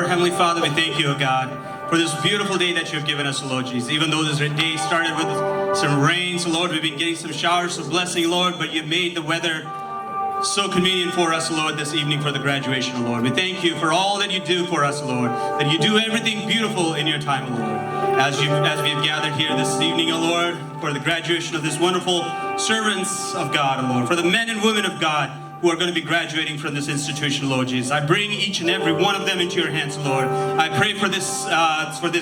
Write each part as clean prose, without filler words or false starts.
Heavenly Father, we thank you, O God, for this beautiful day that you have given us, Lord Jesus. Even though this day started with some rain, so Lord, we've been getting some showers of blessing, Lord, but you made the weather so convenient for us, Lord, this evening for the graduation, Lord. We thank you for all that you do for us, Lord, that you do everything beautiful in your time, Lord. As we have gathered here this evening, O Lord, for the graduation of this wonderful servants of God, O Lord, for the men and women of God who are going to be graduating from this institution, Lord Jesus. I bring each and every one of them into your hands, Lord. I pray for this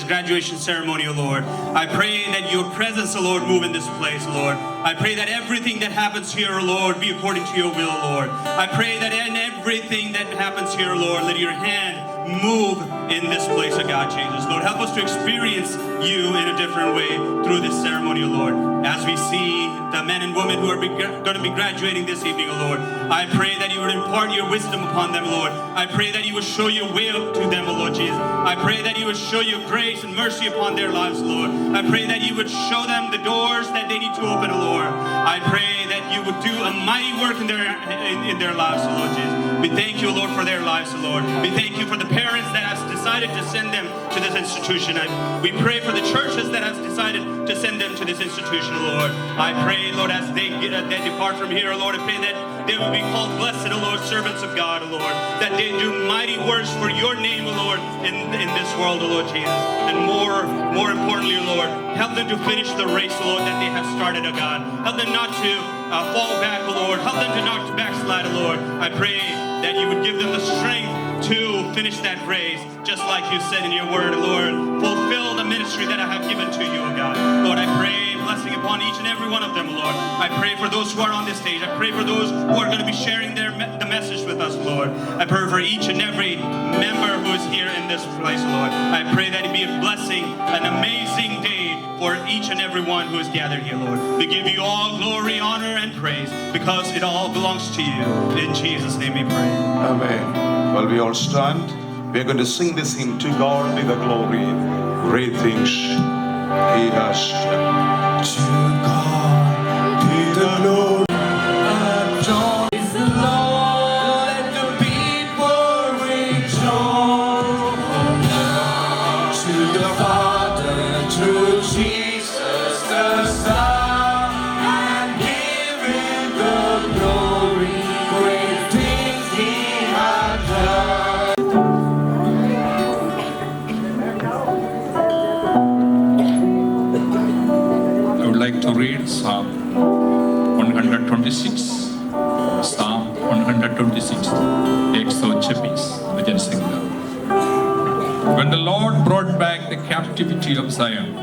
graduation ceremony, O Lord. I pray that your presence, O Lord, move in this place, Lord. I pray that everything that happens here, O Lord, be according to your will, Lord. I pray that in everything that happens here, Lord, let your hand move in this place, O God, Jesus. Lord, help us to experience you in a different way through this ceremony, O Lord. As we see the men and women who are going to be graduating this evening, O Lord, I pray that you would impart your wisdom upon them, Lord. I pray that you would show your way to them, O Lord Jesus. I pray that you would show your grace and mercy upon their lives, Lord. I pray that you would show them the doors that they need to open, O Lord. I pray that you would do a mighty work in their lives, O Lord Jesus. We thank you, Lord, for their lives, Lord. We thank you for the parents that have decided to send them to this institution. We pray for the churches that have decided to send them to this institution, Lord. I pray, Lord, as they depart from here, Lord, I pray that they will be called blessed, O Lord, servants of God, O Lord, that they do mighty works for your name, O Lord, in this world, O Lord Jesus. And more importantly, O Lord, help them to finish the race, O Lord, that they have started, O God. Help them not to fall back, O Lord. Help them to not backslide, O Lord. I pray that you would give them the strength to finish that race, just like you said in your word, Lord. Fulfill the ministry that I have given to you, O God. Lord, I pray blessing upon each and every one of them, Lord. I pray for those who are on this stage. I pray for those who are going to be sharing the message with us, Lord. I pray for each and every member who is here in this place, Lord. I pray that it be a blessing, an amazing day for each and every one who is gathered here, Lord. We give you all glory, honor, and praise because it all belongs to you. In Jesus' name we pray. Amen. Well, we all stand. We're going to sing this hymn, To God be the glory, great things He has done. To God be the glory. Praise the Lord, let the people rejoice. To the Father, through Jesus the Son, and give Him the glory, great things He has done. I would like to read Psalm 126. Psalm 126. 126 भजन संगीत. When the Lord brought back the captivity of Zion,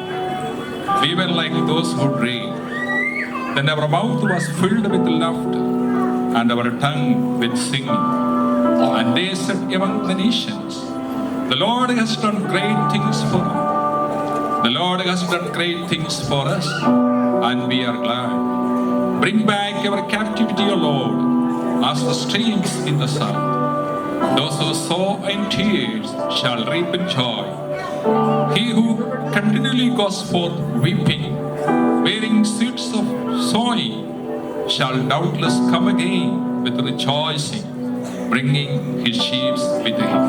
we were like those who dream. Then our mouth was filled with laughter, and our tongue with singing. And they said among the nations, the Lord has done great things for us. The Lord has done great things for us, and we are glad. Bring back our captivity, O Lord, as the streams in the south. Those who sow in tears shall reap in joy. He who continually goes forth weeping, bearing seeds of sowing, shall doubtless come again with rejoicing, bringing his sheep with him.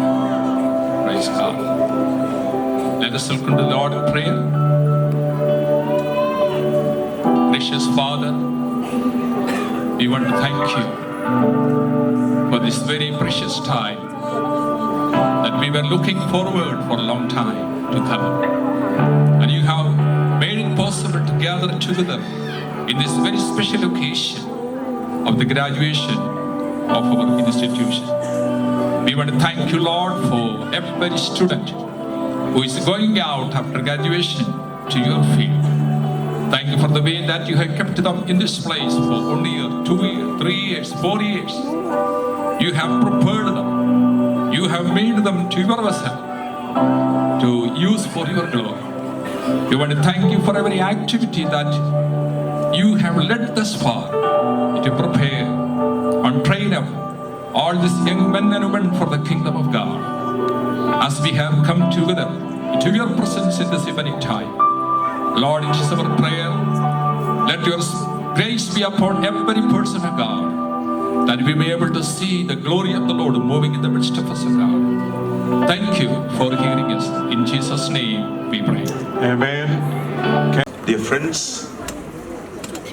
Praise God. Let us look unto the Lord in prayer. Gracious Father, we want to thank you for this very precious time that we were looking forward for a long time to come. And you have made it possible to gather together in this very special occasion of the graduation of our institution. We want to thank you, Lord, for every student who is going out after graduation to your field. Thank you for the way that you have kept them in this place for 1 year, 2 years, 3 years, 4 years. You have prepared them. You have made them to your vessel to use for your glory. We want to thank you for every activity that you have led thus far to prepare and train up all these young men and women for the kingdom of God. As we have come together into your presence in this evening time, Lord, it is our prayer. Let your grace be upon every person of God, that we may be able to see the glory of the Lord moving in the midst of us, God. Thank you for hearing us. In Jesus' name we pray. Amen. Dear friends,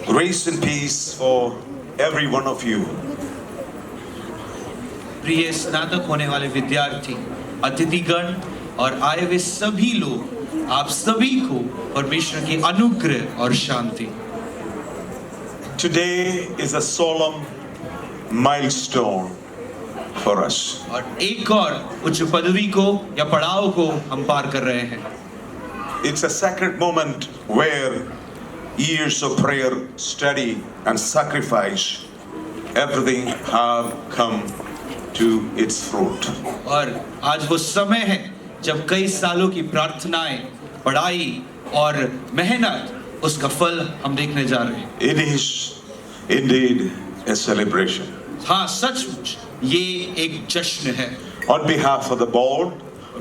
grace and peace for every one of you. प्रिय स्नातक होने वाले विद्यार्थी, अतिथिगण और आए हुए सभी लोग, आप सभी को परमेश्वर की अनुग्रह और शांति। Today is a solemn milestone for us. और एक और उच्च पदवी को या पड़ाव को हम पार कर रहे हैं। It's a sacred moment where years of prayer, study, and sacrifice, everything have come to its fruit. और आज वो समय है जब कई सालों की प्रार्थनाएं, पढ़ाई और मेहनत, उसका फल हम देखने जा रहे हैं। It is indeed a celebration. हाँ, सचमुच ये एक जश्न है। On behalf of the board,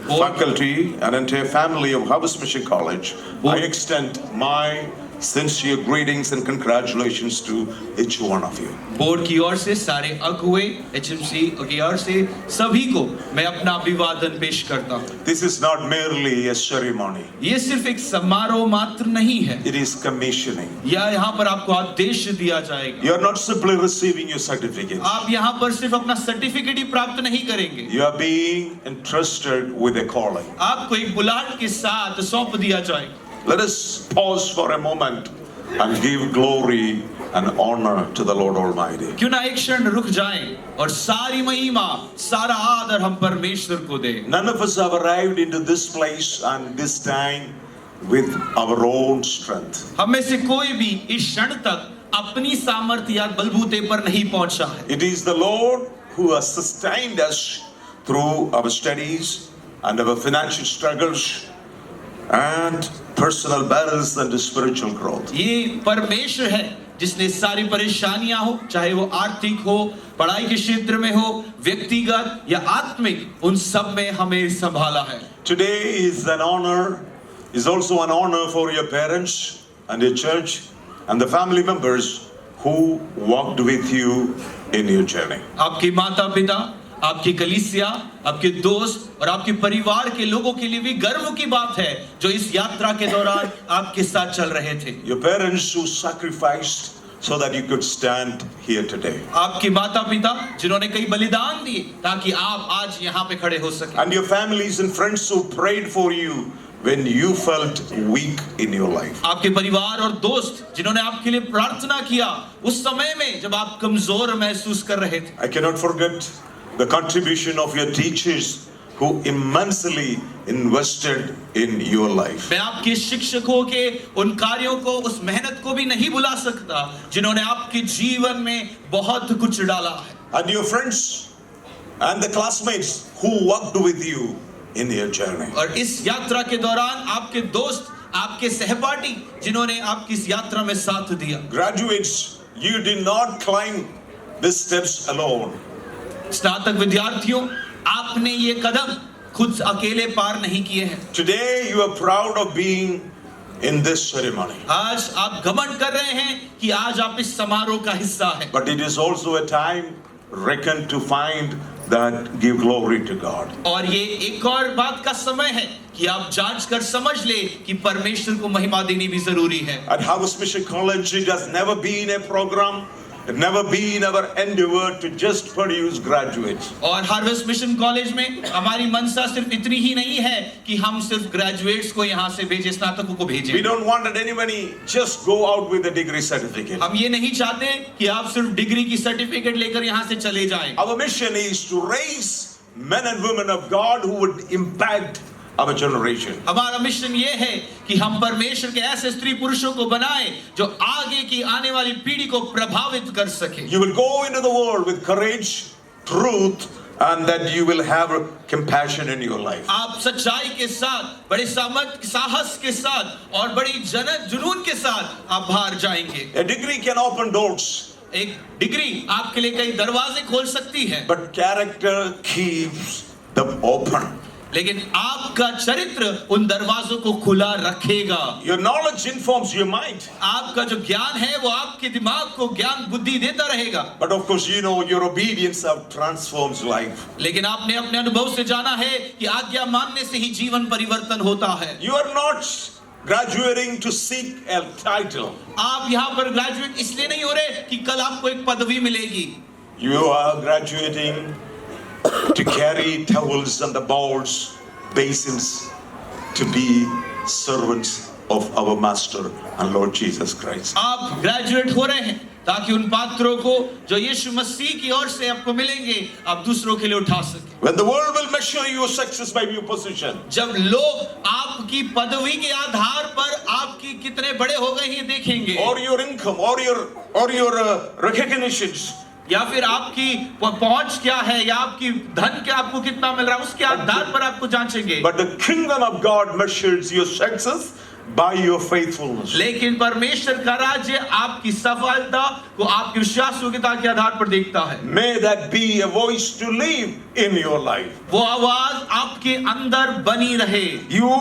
faculty, and entire family of Harvest Mission College, I extend my Sincere greetings and congratulations to each one of you. Board की ओर से सारे अगुवे HMC की ओर से सभी को मैं अपना अभिवादन पेश करता हूँ। This is not merely a ceremony. ये सिर्फ एक समारोह मात्र नहीं है, It is commissioning. या यहाँ पर आपको आदेश दिया जाएगा। You are not simply receiving your certificate. आप यहाँ पर सिर्फ अपना सर्टिफिकेट ही प्राप्त नहीं करेंगे, You are being entrusted with a calling. आपको एक बुलाहट के साथ सौंप दिया जाएगा। Let us pause for a moment and give glory and honor to the Lord Almighty. क्यों ना एक क्षण रुक जाएं और सारी महिमा सारा आदर हम परमेश्वर को दें। None of us have arrived into this place and this time with our own strength. हम में से कोई भी इस क्षण तक अपनी सामर्थ्य या बलबूते पर नहीं पहुंचा है। It is the Lord who has sustained us through our studies and our financial struggles and personal battles and spiritual growth. ये परमेश्वर है जिसने सारी परेशानियां हो, चाहे वो आर्थिक हो, पढ़ाई के क्षेत्र में हो, व्यक्तिगत या आत्मिक, उन सब में हमें संभाला है। Today is also an honor for your parents and your church and the family members who walked with you in your journey. आपके माता पिता, आपकी कलीसिया, आपके दोस्त और आपके परिवार के लोगों के लिए भी गर्व की बात है जो इस यात्रा के दौरान आपके साथ चल रहे थे। Your parents who sacrificed so that you could stand here today. आपके माता पिता जिन्होंने कई बलिदान दिए ताकि आप आज यहाँ पे खड़े हो सके। And your families and friends who prayed for you when you felt weak in your life. आपके परिवार और दोस्त जिन्होंने आपके लिए प्रार्थना किया उस समय में जब आप कमजोर महसूस कर रहे थे। I cannot forget the contribution of your teachers who immensely invested in your life. मैं आपके शिक्षकों के उन कार्यों को, उस मेहनत को भी नहीं भुला सकता जिन्होंने आपके जीवन में बहुत कुछ डाला है। And your friends and the classmates who walked with you in your journey. और इस यात्रा के दौरान आपके दोस्त, आपके सहपाठी जिन्होंने आपकी इस यात्रा में साथ दिया। Graduates, you did not climb these steps alone. स्नातक विद्यार्थियों, आपने ये कदम खुद अकेले पार नहीं किए हैं। Today you are proud of being in this ceremony. आज आप घमंड कर रहे हैं कि आज आप इस समारोह का हिस्सा हैं। But it is also a time reckoned to find that give glory to God. और ये एक और बात का समय है कि आप जांच कर समझ ले कि परमेश्वर को महिमा देनी भी जरूरी है। At Harvest Mission College, it has never been a program, it never been our endeavor to just produce graduates. और हार्वेस्ट मिशन कॉलेज में हमारी मनसा सिर्फ इतनी ही नहीं है कि हम सिर्फ ग्रेजुएट्स को यहाँ से भेजें, स्नातकों को भेजें। We don't want that anybody just go out with a degree certificate. हम ये नहीं चाहते कि आप सिर्फ डिग्री की सर्टिफिकेट लेकर यहाँ से चले जाएं। Our mission is to raise men and women of God who would impact our generation. हमारा मिशन ये है कि हम परमेश्वर के ऐसे स्त्री पुरुषों को बनाएं जो आगे की आने वाली पीढ़ी को प्रभावित कर सके। You will go into the world with courage, truth, and that you will have compassion in your life. आप सच्चाई के साथ, बड़े साहस के साथ और बड़ी जुनून के साथ आप बाहर जाएंगे। A degree can open doors, एक डिग्री आपके लिए कई दरवाजे खोल सकती है, but character keeps them open. लेकिन आपका चरित्र उन दरवाजों को खुला रखेगा। Your knowledge informs your mind. आपका जो ज्ञान है वो आपके दिमाग को ज्ञान बुद्धि देता रहेगा। But of course, you know, your obedience transforms life. लेकिन आपने अपने अनुभव से जाना है कि आज्ञा मानने से ही जीवन परिवर्तन होता है। You are not graduating to seek a title. आप यहाँ पर ग्रेजुएट इसलिए नहीं हो रहे कि कल आपको एक पदवी मिलेगी। You are graduating to carry towels and the bowls, basins, to be servants of our Master and Lord Jesus Christ. आप ग्रेजुएट हो रहे हैं ताकि उन पात्रों को जो यीशु मसीह की ओर से आपको मिलेंगे आप दूसरों के लिए उठा सकें। When the world will measure your success by your position, जब लोग आपकी पदवी के आधार पर आपकी कितने बड़े हो गए ये देखेंगे, or your income, or your recognitions, या फिर आपकी पहुंच क्या है या आपकी धन क्या आपको कितना मिल रहा है उसके आधार पर आपको जांचेंगे। but the kingdom of God measures your success by your faithfulness. लेकिन परमेश्वर का राज्य आपकी सफलता को आपकी विश्वासयोग्यता के आधार पर देखता है। May that be a voice to live in your life. वो आवाज आपके अंदर बनी रहे। You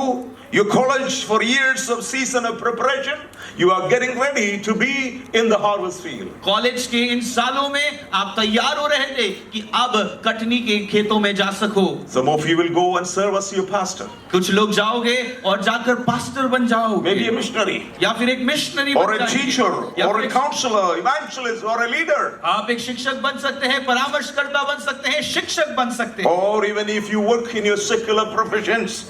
your college for years of season of preparation, you are getting ready to be in the harvest field. College के इन सालों में आप तैयार हो रहे थे कि अब कटनी के खेतों में जा सको। Some of you will go and serve as your pastor, कुछ लोग जाओगे और जाकर पास्टर बन जाओगे, maybe a missionary, या फिर एक मिशनरी or बन a जाएंगे, teacher, या or फिर a एक- counselor, evangelist, or a leader. आप एक शिक्षक बन सकते हैं, परामर्शकर्ता बन सकते हैं, शिक्षक बन सकते हैं, Or even if you work in your secular professions,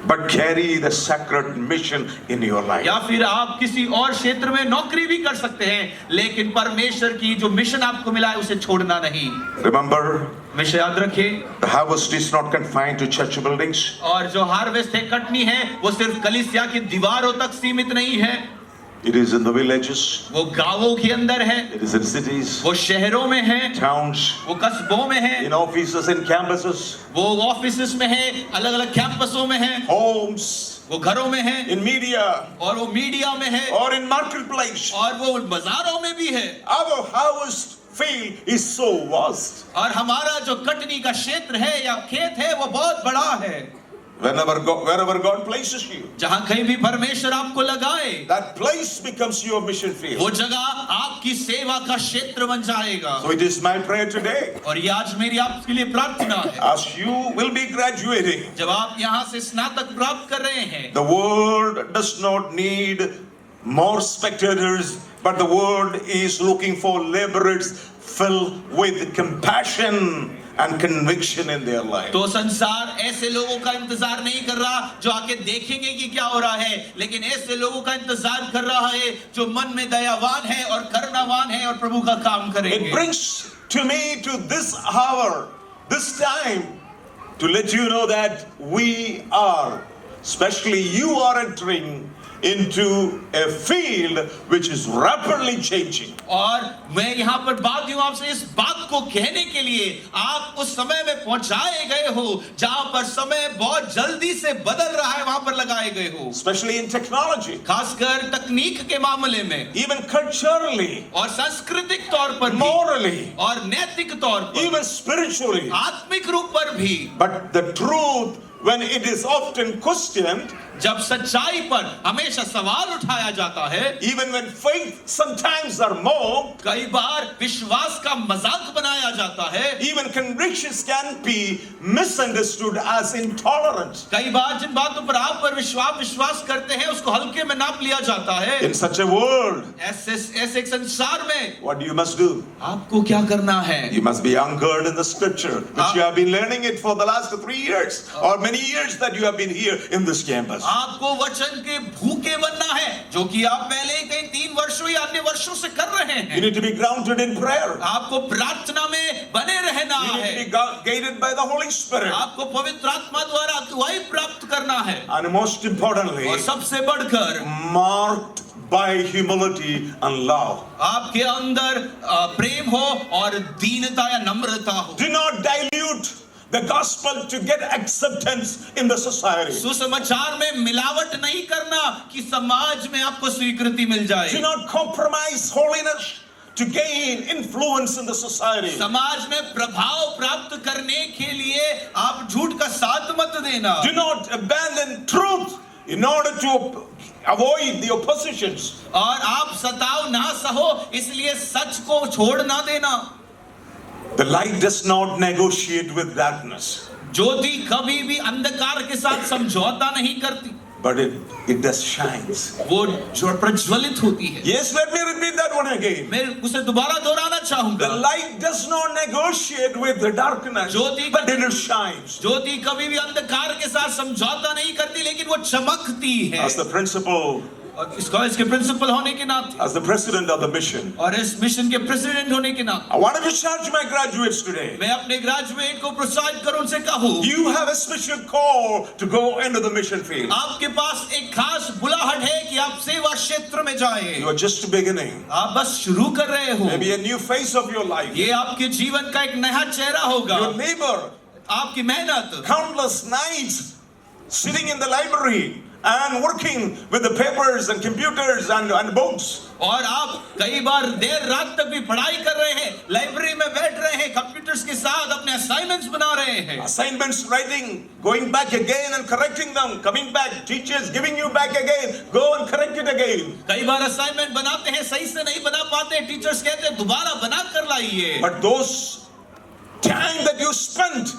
but carry the sacred mission in your life. या फिर आप किसी और क्षेत्र में नौकरी भी कर सकते हैं, लेकिन परमेश्वर की जो मिशन आपको मिला है उसे छोड़ना नहीं। Remember, हमेशा याद रखें, the harvest is not confined to church buildings. और जो हार्वेस्ट है, कटनी है, वो सिर्फ कलीसिया की दीवारों तक सीमित नहीं है, It is in the villages, वो गांवों के अंदर है, it is in cities, वो शहरों में है, towns, वो कस्बों में है, in offices and campuses, वो ऑफिसेस में है, अलग अलग कैंपसों में है, homes, वो घरों में है, in media, और वो मीडिया में है, or in marketplace. और वो बाजारों में भी है। Our harvest field is so vast. और हमारा जो कटनी का क्षेत्र है या खेत है वो बहुत बड़ा है। Wherever God places you, जहां कहीं भी परमेश्वर आपको लगाए, that place becomes your mission field. वो जगह आपकी सेवा का क्षेत्र बन जाएगा। So it is my prayer today, और ये आज मेरी आपके लिए प्रार्थना है, as you will be graduating, जब आप यहाँ से स्नातक प्राप्त कर रहे हैं, the world does not need more spectators, but the world is looking for laborers filled with compassion and conviction in their life. तो संसार ऐसे लोगों का इंतजार नहीं कर रहा जो आके देखेंगे कि क्या हो रहा है, लेकिन ऐसे लोगों का इंतजार कर रहा है जो मन में दयावान है और करुणावान है और प्रभु का काम It करेंगे। brings to me to this hour, this time, to let you know that we are, especially you are entering into a field which is rapidly changing. और मैं यहाँ पर बात हूँ आपसे इस बात को कहने के लिए, आप उस समय में पहुंचाए गए हो जहाँ पर समय बहुत जल्दी से बदल रहा है, वहां पर लगाए गए हो, Especially in technology, खासकर तकनीक के मामले में, even culturally, और सांस्कृतिक तौर पर भी, morally, और नैतिक तौर पर, even spiritually. आत्मिक रूप पर भी। But the truth, when it is often questioned, जब सच्चाई पर हमेशा सवाल उठाया जाता है, even when faith sometimes are mocked, कई बार विश्वास का मजाक बनाया जाता है, even convictions can be misunderstood as intolerance. कई बार जिन बातों पर आप पर विश्वास करते हैं उसको हल्के में नाप लिया जाता है। In such a world, ऐसे एक संसार में what you must do? आपको क्या करना है? You must be anchored in the scripture, which you have been learning it for the last 3 years, or many years that you have been here in this campus. आपको वचन के भूखे बनना है, जो कि आप पहले कई 3 वर्षों या अन्य वर्षों से कर रहे You हैं। need to be grounded in prayer. आपको प्रार्थना में बने रहना You need है, to be guided by the Holy Spirit. आपको पवित्र आत्मा द्वारा अगुवाई प्राप्त करना है, And most importantly, और सबसे बढ़कर marked by humility and love. आपके अंदर प्रेम हो और दीनता या नम्रता हो। Do not dilute the gospel to get acceptance in the society. सुसमाचार में मिलावट नहीं करना कि समाज में आपको स्वीकृति मिल Do जाए। not compromise holiness to gain influence in the society. समाज में प्रभाव प्राप्त करने के लिए आप झूठ का साथ मत देना। Do not abandon truth in order to avoid the oppositions. और आप सताव ना सहो इसलिए सच को छोड़ ना देना। The light does not negotiate with darkness, ज्योति कभी भी अंधकार के साथ समझौता नहीं करती, but it does shines. वो जो प्रज्वलित होती है। Yes, let me repeat that one again. मैं उसे दोबारा दोहराना The चाहूंगा। light does not negotiate with the darkness, Jyoti but it shines. ज्योति कभी भी अंधकार के साथ समझौता नहीं करती, लेकिन वो चमकती है। As the principal, और इसके प्रिंसिपल होने के नाते, as the president of the mission, और इस मिशन के प्रेसिडेंट होने के नाते, I want to charge my graduates today. मैं अपने ग्रेजुएट को प्रोत्साहित करूं, उनसे कहूं, You have a special call to go into the mission field. आपके पास एक खास बुलाहट है कि आप सेवा क्षेत्र में जाएं। You are just beginning. आप बस शुरू कर रहे हो। Maybe a new phase of your life. ये आपके जीवन का एक नया चेहरा होगा। Your labor, आपकी मेहनत, countless nights sitting in the library and working with the papers and computers and books. और आप कई बार देर रात तक भी पढ़ाई कर रहे हैं, लाइब्रेरी में बैठ रहे हैं, कंप्यूटर्स के साथ अपने असाइनमेंट्स बना रहे हैं, Assignments writing, going back again and correcting them, coming back, teachers giving you back again, go and correct it again. कई बार असाइनमेंट बनाते हैं, सही से नहीं बना पाते, टीचर्स कहते हैं दोबारा बना कर लाइए। But those time that you spent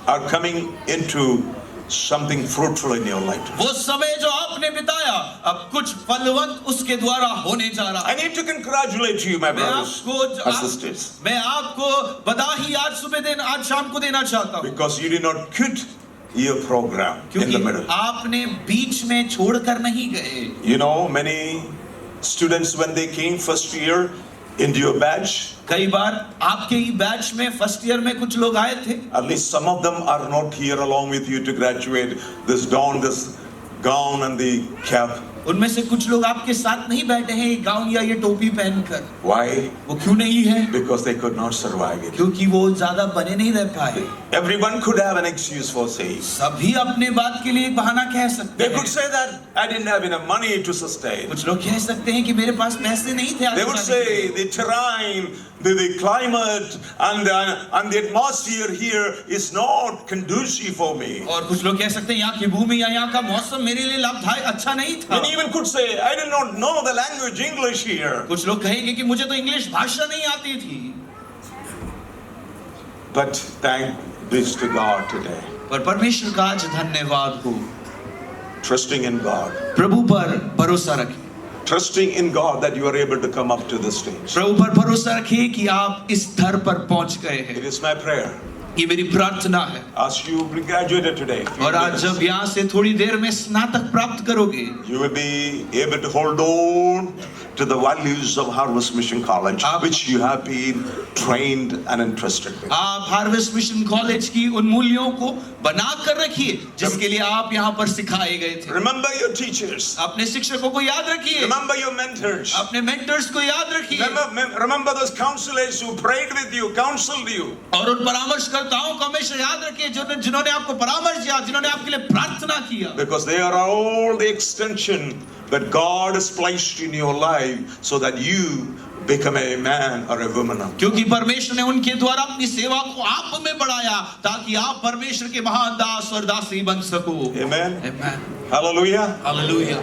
are coming into something fruitful in your life. वो समय जो आपने बिताया अब कुछ फलवंत उसके द्वारा होने जा रहा I है। need to congratulate you, my मैं brothers आपको and sisters, मैं आपको बधाई आज सुबह दिन आज शाम को देना चाहता हूँ, because you did not quit your program in क्योंकि the middle. आपने बीच में छोड़कर नहीं गए। You know, many students when they came first year into your batch, कई बार आपके ही बैच में फर्स्ट ईयर में कुछ लोग आए थे, at least some of them are not here along with you to graduate. This don, this gown and the cap. उनमें से कुछ लोग आपके साथ नहीं बैठे हैं ये गाउन या ये टोपी पहनकर। Why? वो क्यों नहीं है? Because they could not survive it. क्योंकि वो ज्यादा बने नहीं रह पाए। Everyone could have an excuse for saying. सभी अपने बात के लिए एक बहाना कह सकते They हैं। could say that I didn't have enough money to sustain. कुछ लोग कह सकते हैं कि मेरे पास पैसे नहीं थे। They would say the terrain, the climate and the atmosphere here is not conducive for me. और कुछ लोग कह सकते हैं यहाँ की भूमि या यहाँ का मौसम मेरे लिए लाभदायक अच्छा नहीं था। Many even could say I did not know the language English here. कुछ लोग कहेंगे कि मुझे तो इंग्लिश भाषा नहीं आती थी। But thank this to God today. पर परमेश्वर का आज धन्यवाद हो। Trusting in God. प्रभु पर भरोसा रखें। Trusting in God that you are able to come up to this stage. प्रभु पर भरोसा रखिए कि आप इस स्तर पर पहुंच गए It हैं। is my prayer. ये मेरी प्रार्थना है। As you graduated today, और आज जब यहाँ से थोड़ी देर में स्नातक प्राप्त करोगे, you will be able to hold on to the values of Harvest Mission College, which you have been trained and entrusted with. आप हार्वेस्ट मिशन कॉलेज की उन मूल्यों को बना कर रखिए जिसके लिए आप यहाँ पर सिखाए गए थे। Remember your teachers. अपने शिक्षकों को याद रखिए, Remember your mentors. अपने मेंटर्स को याद रखिए, Remember those counselors who prayed with you, counseled you. और उन परामर्शकर्ताओं को हमेशा याद रखिए जिन्होंने आपको परामर्श दिया, जिन्होंने आपके लिए प्रार्थना किया। Because they are all the extension that God has placed in your life so that you become a man or a woman of God. क्योंकि परमेश्वर ने उनके द्वारा अपनी सेवा को आप में बढ़ाया ताकि आप परमेश्वर के महान दास और दासी बन सको। Amen. Amen. Hallelujah. Hallelujah.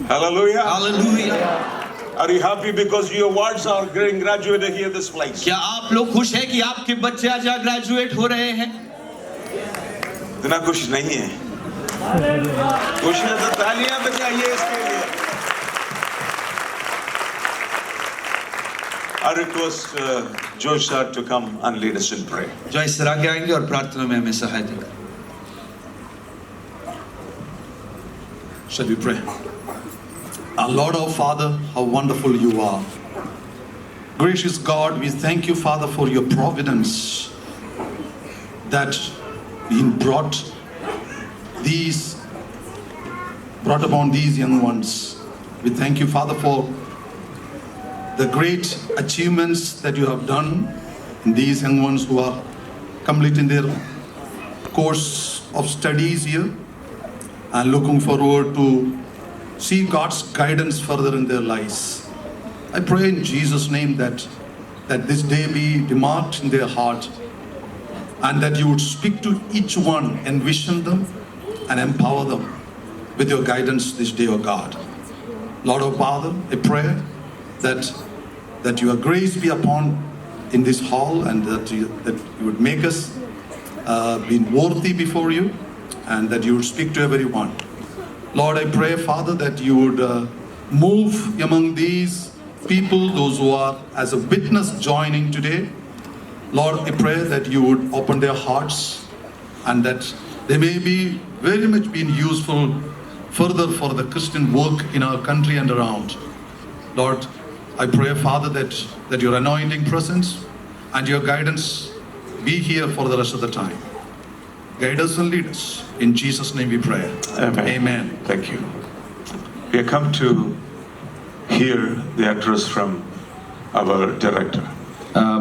Hallelujah. Hallelujah. Are you happy because your words are getting graduated here this place? क्या आप लोग खुश हैं कि आपके बच्चे आज यहाँ ग्रेजुएट हो रहे हैं? इतना खुश नहीं है। खुश है तो तालियां बजाइए इसके लिए। I request Josh sir to come and lead us in prayer. जो इस तरह के आएंगे और प्रार्थना में हमें सहायता करें। Shall we pray? Our Lord, our Father, how wonderful you are. Gracious God, we thank you, Father, for your providence that being brought upon these young ones. We thank you, Father, for the great achievements that you have done in these young ones who are completing their course of studies here and looking forward to see God's guidance further in their lives. I pray in Jesus' name that this day be demarked in their heart and that you would speak to each one, envision them and empower them with your guidance this day, O God. Lord, our Father, I pray that your grace be upon in this hall and that you would make us be worthy before you and that you would speak to everyone. Lord, I pray, Father, that you would move among these people, those who are as a witness joining today. Lord, I pray that you would open their hearts and that they may be very much being useful further for the Christian work in our country and around. Lord, I pray, Father, that your anointing presence and your guidance be here for the rest of the time. Guide us and lead us. In Jesus' name we pray. Amen. Amen. Thank you. We have come to hear the address from our director.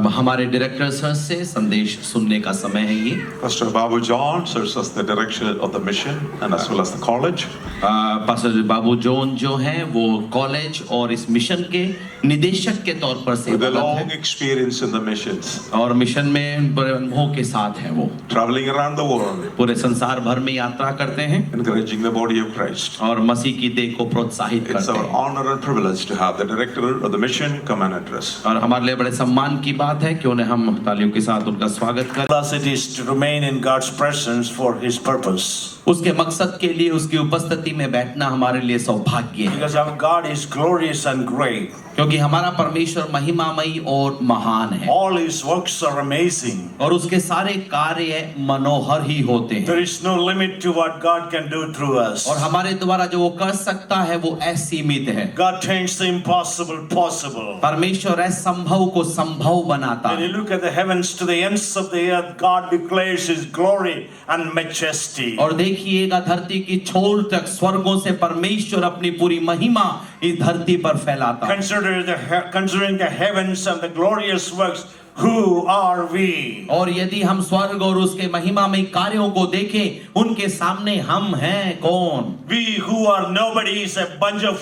हमारे director sir से संदेश सुनने का समय है ये। Pastor Babu John serves as the director of the mission and as well as the college. Pastor Babu John जो हैं वो कॉलेज और इस मिशन के निदेशक के तौर पर With a सेवारत long हैं experience in the missions, और मिशन में बड़े अनुभव के साथ हैं वो। traveling around the world, पूरे संसार भर में यात्रा करते हैं encouraging the body of Christ. और मसीह की देह को प्रोत्साहित It's करते our हैं। honor and privilege to have the director of the mission come and address. और हमारे लिए बड़े सम्मान की बात है कि उन्हें हम तालियों के साथ उनका स्वागत करें। Thus it is to remain in God's presence for His purpose. उसके मकसद के लिए उसकी उपस्थिति में बैठना हमारे लिए सौभाग्य है, Because our God is glorious and great. क्योंकि हमारा परमेश्वर महिमामयी और महान है All His works are amazing. और उसके सारे कार्य मनोहर ही होते हैं There is no limit to what God can do through us. और हमारे द्वारा जो वो कर सकता है वो असीमित है। God turns the impossible possible. परमेश्वर असंभव को संभव बनाता When you है look at the heavens to the ends of the earth, God declares His glory and majesty. और देखिएगा धरती की छोर तक स्वर्गों से परमेश्वर अपनी पूरी महिमा इस धरती पर फैलाता है। Considering the heavens and the glorious works, who are we? और यदि हम स्वर्ग और उसके महिमामय कार्यों को देखें उनके सामने हम हैं कौन? We who are nobodies, a bunch of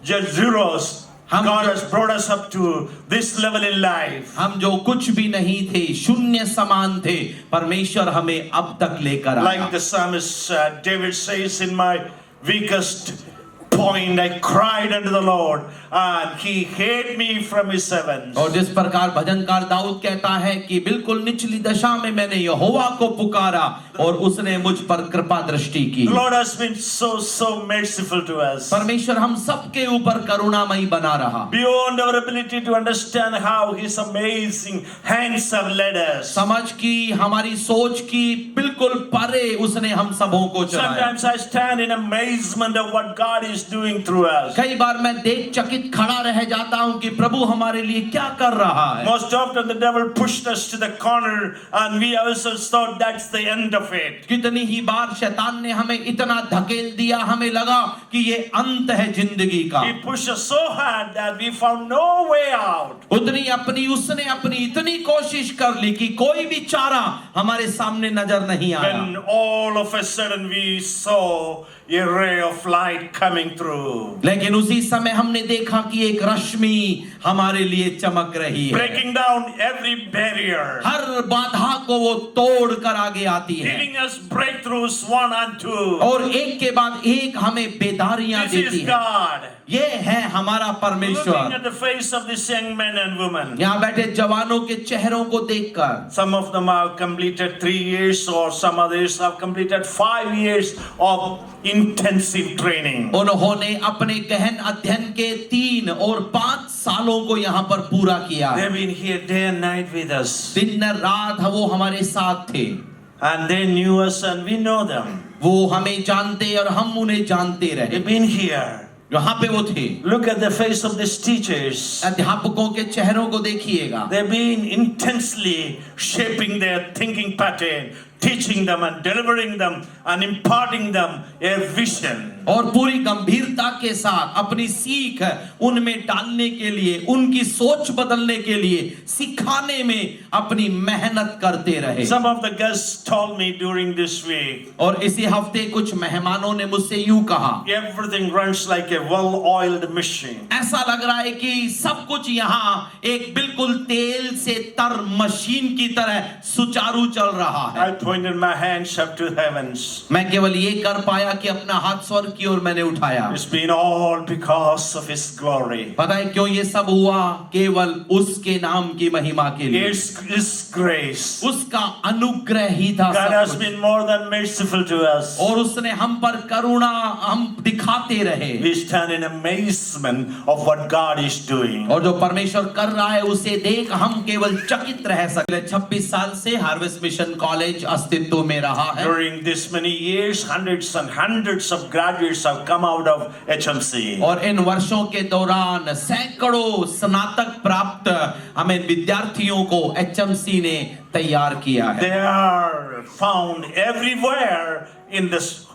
just zeros. God has brought us up to this level in life. हम जो कुछ भी नहीं थे, शून्य समान थे, परमेश्वर हमें अब तक लेकर आया। Like the psalmist David says, in my weakest point I cried unto the Lord and He hid me from His heavens. और जिस प्रकार भजनकार दाऊद कहता है कि बिल्कुल निचली दशा में मैंने यहोवा को पुकारा और उसने मुझ पर कृपा दृष्टि की। The Lord has been so merciful to us. परमेश्वर हम सबके ऊपर करुणामयी बना रहा। Beyond our ability to understand how His amazing hands have led us. समझ की, हमारी सोच की बिल्कुल परे उसने हम सबों को चलाया। Sometimes I stand in amazement of what God is doing through us. कई बार मैं देख चकित खड़ा रह जाता हूँ कि प्रभु हमारे लिए क्या कर रहा है। Most often the devil pushed us to the corner and we also thought that's the end of it. कितनी ही बार शैतान ने हमें इतना धकेल दिया, हमें लगा कि ये अंत है जिंदगी का। He pushed us so hard that we found no way out. उसने अपनी इतनी कोशिश कर ली कि कोई भी चारा हमारे सामने नजर नहीं आया। When all of a sudden we saw a ray of light coming through. लेकिन उसी समय हमने देखा कि एक रश्मि हमारे लिए चमक रही है। Breaking down every barrier. हर बाधा को वो तोड़ कर आगे आती है Giving us breakthroughs one and two. और एक के बाद एक हमें बेदारियां This देती is है। God. ये है हमारा Looking परमेश्वर। at the face of these young men and women. यहाँ बैठे जवानों के चेहरों को देखकर Some of them have completed 3 years or some others have completed 5 years of intensive training. उन्होंने अपने गहन अध्ययन के 3 और 5 सालों को यहाँ पर पूरा किया है। They've been here day and night with us. दिन रात वो हमारे साथ थे। And they knew us and we know them. वो हमें जानते और हम उन्हें जानते रहे। They've been here. यहाँ पे वो थे। Look at the face of these teachers. अध्यापकों के चेहरों को देखिएगा। They've been intensely shaping their thinking pattern, teaching them and delivering them and imparting them a vision. और पूरी गंभीरता के साथ अपनी सीख उनमें डालने के लिए, उनकी सोच बदलने के लिए, सिखाने में अपनी मेहनत करते रहे। Some of the guests told me during this week. और इसी हफ्ते कुछ मेहमानों ने मुझसे यूं कहा, Everything runs like a well-oiled machine. ऐसा लग रहा है कि सब कुछ यहाँ एक बिल्कुल तेल से तर मशीन की तरह सुचारू चल रहा I है। pointed my hands up to heavens. मैं केवल ये कर पाया कि अपना हाथ स्वर्ग की ओर मैंने उठाया। It's been all because of His glory. पता है क्यों ये सब हुआ? केवल उसके नाम की महिमा के लिए। It's His grace. उसका अनुग्रह ही था God सब has कुछ। been more than merciful to us. और उसने हम पर करुणा हम दिखाते रहे। We stand in amazement of what God is doing. और जो परमेश्वर कर रहा है उसे देख हम केवल चकित रह सकते। 26 साल से हार्वेस्ट मिशन कॉलेज अस्तित्व में रहा है। During this many years, hundreds and hundreds of graduates have come out of HMC. और इन वर्षों के दौरान सैकड़ों स्नातक प्राप्त हमें विद्यार्थियों को HMC ने तैयार किया है। They are found everywhere in this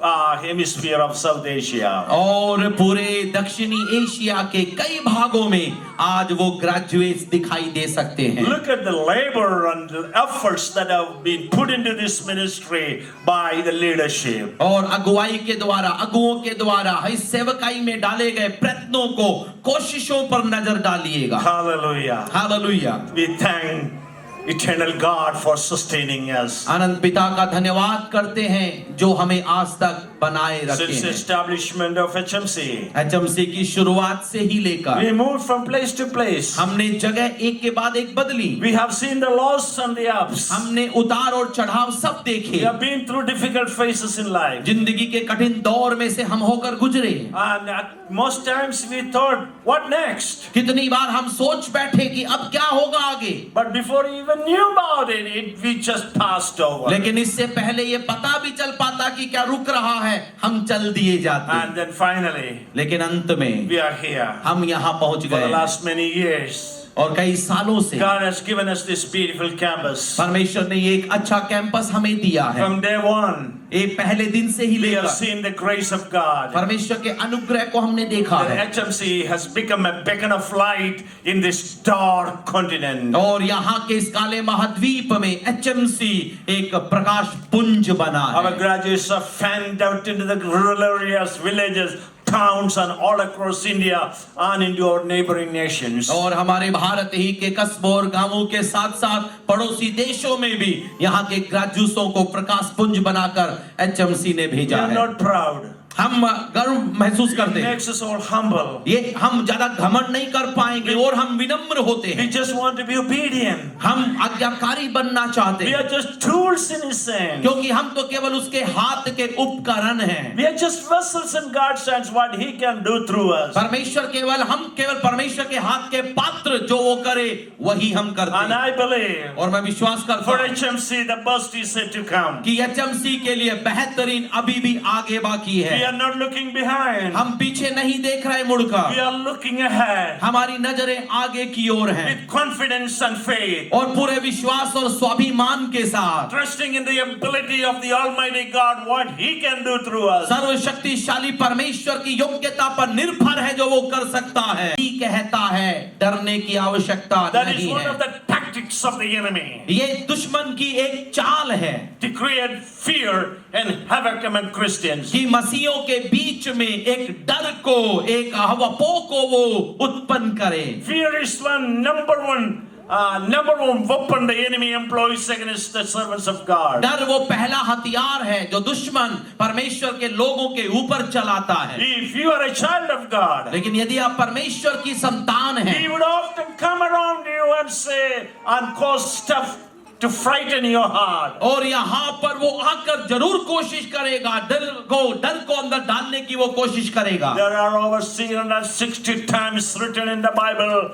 hemisphere of South Asia. और पूरे दक्षिणी एशिया के कई भागों में आज वो ग्रेजुएट्स दिखाई दे सकते हैं। Look at the labor and the efforts that have been put into this ministry by the leadership. और अगुवाई के द्वारा, अगुओं के द्वारा इस सेवकाई में डाले गए प्रयत्नों को, कोशिशों पर नजर डालिएगा। Hallelujah. Hallelujah. We thank eternal God for sustaining us. अनंत पिता का धन्यवाद करते हैं जो हमें आज तक बनाए रखे Since हैं। establishment of HMC, HMC की शुरुआत से ही लेकर we moved from place to place. हमने जगह एक के बाद एक बदली। We have seen the lows and the ups. हमने उतार और चढ़ाव सब We देखे। have been through difficult phases in life. जिंदगी के कठिन दौर में से हम होकर गुजरे। And at most times we thought, what next? कितनी बार हम सोच बैठे कि अब क्या होगा आगे, But before we even knew about it, we just passed over. लेकिन इससे पहले ये पता भी चल पाता कि क्या रुक रहा है, हम चल दिए जाते। And then finally, लेकिन अंत में we are here. हम यहाँ पहुंच For the गए last many years, और कई सालों से God has given us this beautiful campus. परमेश्वर ने ये एक अच्छा कैंपस हमें दिया है। From day one, ये पहले दिन से ही we have लेकर seen the grace of God. परमेश्वर के अनुग्रह को हमने देखा The है HMC has become a beacon of light in this dark continent. और यहाँ के इस काले महाद्वीप में HMC एक प्रकाश पुंज बना Our है। graduates are fanned out into the rural areas, villages, towns, and all across India and into our neighboring nations. और हमारे भारत ही के कस्बों और गांवों के साथ साथ पड़ोसी देशों में भी यहाँ के ग्रेजुएट्सों को प्रकाश पुंज बनाकर HMC ने We भेजा are है। not proud. हम गर्व महसूस करते It हैं। makes us all humble. ये हम ज्यादा घमंड नहीं कर पाएंगे और हम विनम्र होते We हैं। just want to be obedient. हम आज्ञाकारी बनना चाहते We हैं are just tools in His hand. क्योंकि हम तो केवल उसके हाथ के उपकरण हैं। We are just vessels in God's hands. What He can do through us. परमेश्वर हम केवल परमेश्वर के हाथ के पात्र, जो वो करे वही हम करते And हैं। I believe और मैं विश्वास करता for हूं HMC the best is yet to come. कि HMC के लिए बेहतरीन अभी भी आगे बाकी We है। are not looking behind. हम पीछे नहीं देख रहे We मुड़कर, are looking ahead हमारी नजरें आगे की ओर हैं with confidence and faith, और पूरे विश्वास और स्वाभिमान के साथ trusting in the ability of the Almighty God, what He can do through us. सर्वशक्तिशाली परमेश्वर की योग्यता पर निर्भर है जो वो कर सकता है। ही कहता है डरने की आवश्यकता That is नहीं one है। of the tactics of the enemy, ये दुश्मन की एक चाल है to create fear and havoc among Christians. कि मसीहों के बीच में एक डर को, एक हवापो को वो उत्पन्न करे। Fear is number one weapon the enemy employs against the servants of God. डर वो पहला हथियार है जो दुश्मन परमेश्वर के लोगों के ऊपर चलाता है। If you are a child of God, लेकिन यदि आप परमेश्वर की संतान He हैं, would often come around you and say and cause stuff to frighten your heart. और यहाँ पर वो आकर जरूर कोशिश करेगा, डर को अंदर डालने की वो कोशिश करेगा। There are over 360 times written in the Bible,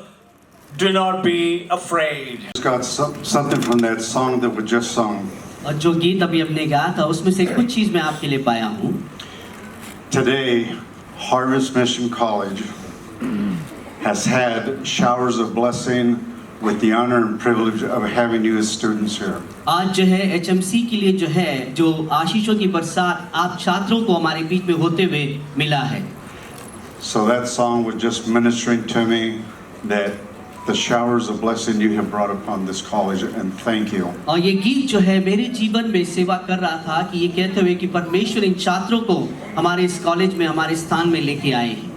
do not be afraid. It's got something from that song that we just sung. और जो गीत अभी हमने गाया था उसमें से कुछ चीज मैं आपके लिए पाया हूँ। Today, Harvest Mission College has had showers of blessing with the honor and privilege of having you as students here. आज जो है HMC के लिए जो आशीषों की बरसात आप छात्रों को हमारे बीच में होते हुए मिला है। So that song was just ministering to me that the showers of blessing you have brought upon this college, and thank you. और ये गीत जो है मेरे जीवन में सेवा कर रहा था कि ये कहते हुए कि परमेश्वर इन छात्रों को हमारे इस कॉलेज में, हमारे स्थान में लेके आए हैं।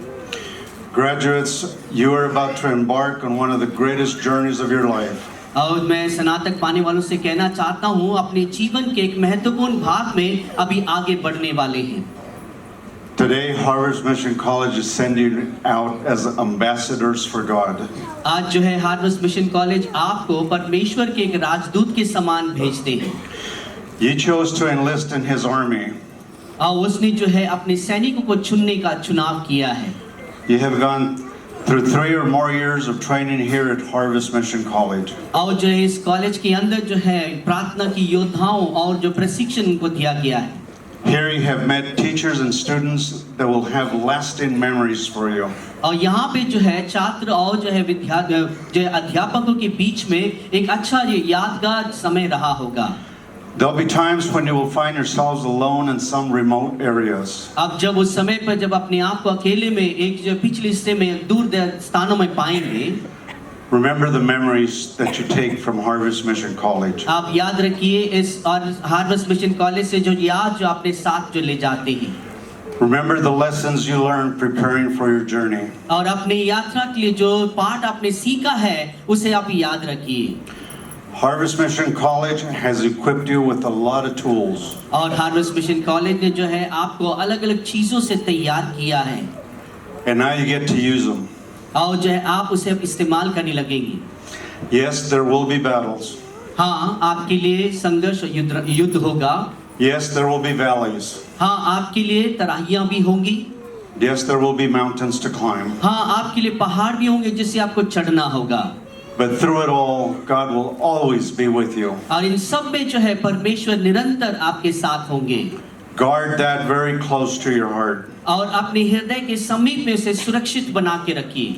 Graduates, you are about to embark on one of the greatest journeys of your life. और मैं स्नातक पाने वालों से कहना चाहता हूँ अपने जीवन के एक महत्वपूर्ण भाग में अभी आगे बढ़ने वाले हैं। Today, Harvest Mission College is sending out as ambassadors for God. आज जो है हार्वेस्ट मिशन कॉलेज आपको परमेश्वर के एक राजदूत के समान भेजते हैं। You chose to enlist in His army. और उसने जो है अपने सैनिकों को चुनने का चुनाव किया है। You have gone through 3 or more years of training here at Harvest Mission College. और जो है इस कॉलेज के अंदर जो है प्रार्थना की योद्धाओं और जो प्रशिक्षण उनको दिया गया है। Here you have met teachers and students that will have lasting memories for you. और यहाँ पे जो है छात्र और जो है जो अध्यापकों के बीच में एक अच्छा ये यादगार समय रहा होगा। There'll be times when you will find yourselves alone in some remote areas. अब जब उस समय पर जब अपने आप को अकेले में एक जो पिछले हिस्से में दूर स्थानों में पाएंगे, Remember the memories that you take from Harvest Mission College. आप याद रखिए इस और हार्वेस्ट मिशन कॉलेज से जो याद जो अपने साथ जो ले जाते हैं। Remember the lessons you learned preparing for your journey. और अपनी यात्रा के लिए जो पाठ आपने सीखा है उसे आप याद रखिए। Harvest Mission College has equipped you with a lot of tools. और हार्वेस्ट मिशन कॉलेज ने जो है आपको अलग-अलग चीजों से तैयार किया है। And now you get to use them. और जो है आप उसे इस्तेमाल करने लगेंगे। Yes, there will be battles. हाँ, आपके लिए संघर्ष युद्ध होगा। Yes, there will be valleys. हाँ, आपके लिए तराहियां भी होंगी। Yes, there will be mountains to climb. हाँ, आपके लिए पहाड़ भी होंगे जिसे आपको चढ़ना होगा। But through it all, God will always be with you. और इन सब में जो है परमेश्वर निरंतर आपके साथ होंगे। Guard that very close to your heart. और अपने हृदय के समीप में उसे सुरक्षित बना के रखिए।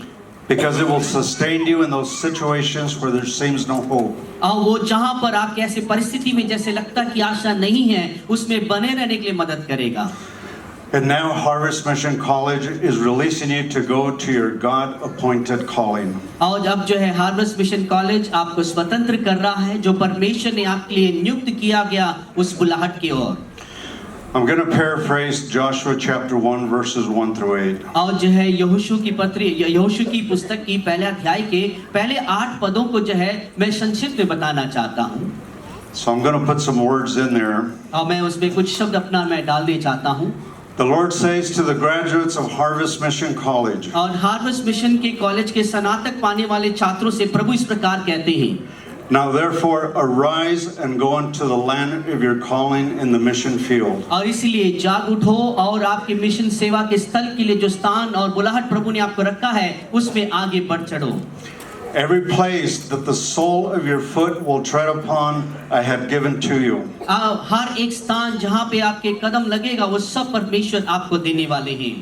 Because it will sustain you in those situations where there seems no hope. और वो जहाँ पर आपके ऐसे परिस्थिति में जैसे लगता कि आशा नहीं है, उसमें बने रहने के लिए मदद करेगा। And now Harvest Mission College is releasing you to go to your God-appointed calling. और अब जो है हार्वेस्ट मिशन कॉलेज आपको स्वतंत्र कर रहा है जो परमेश्वर ने आपके लिए नियुक्त किया गया उस बुलाहट की ओर। I'm going to paraphrase Joshua chapter 1 verses 1 through 8. और जो है यहोशू की पुस्तक की पहले अध्याय के पहले 8 पदों को जो है मैं संक्षिप्त में बताना चाहता हूँ। So I'm going to put some words in there. और मैं उसमें कुछ शब्द अपना मैं डालने चाहता हूँ। The Lord says to the graduates of Harvest Mission College. और हार्वेस्ट मिशन के कॉलेज के स्नातक पाने वाले छात्रों से प्रभु इस प्रकार कहते हैं। Now therefore arise and go into the land of your calling in the mission field. और इसलिए जाग उठो और आपके मिशन सेवा के स्थल के लिए जो स्थान और बुलाहट प्रभु ने आपको रखा है उसमें आगे बढ़ चढ़ो। Every place that the sole of your foot will tread upon, I have given to you. हर एक स्थान जहाँ पे आपके कदम लगेगा वो सब परमेश्वर आपको देने वाले हैं।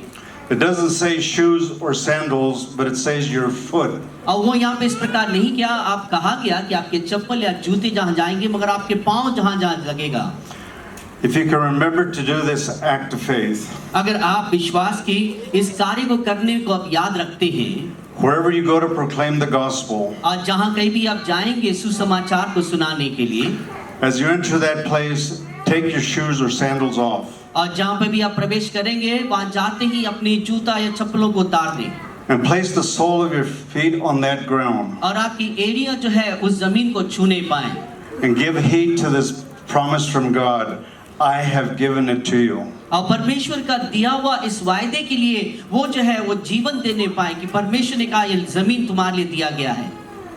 It doesn't say shoes or sandals, but it says your foot. और वो यहाँ पे इस प्रकार नहीं किया आप कहा गया कि आपके चप्पल या जूते जहाँ जाएंगे मगर आपके पाँव जहाँ लगेगा। If you can remember to do this act of faith, अगर आप विश्वास की इस कार्य को करने को आप याद रखते हैं, wherever you go to proclaim the gospel, और जहाँ कहीं भी आप जाएंगे सुसमाचार को सुनाने के लिए, as you enter that place, take your shoes or sandals off. और जहाँ पे भी आप प्रवेश करेंगे वहाँ जाते ही अपनी जूता या चप्पलों को उतार दें। And place the sole of your feet on that ground. और आपकी एड़ियाँ जो है उस जमीन को छूने पाएं। And give heed to this promise from God. I have given it to you. और परमेश्वर का दिया हुआ इस वायदे के लिए वो जो है वो जीवन देने पाए कि परमेश्वर ने कहा ये जमीन तुम्हारे लिए दिया गया है।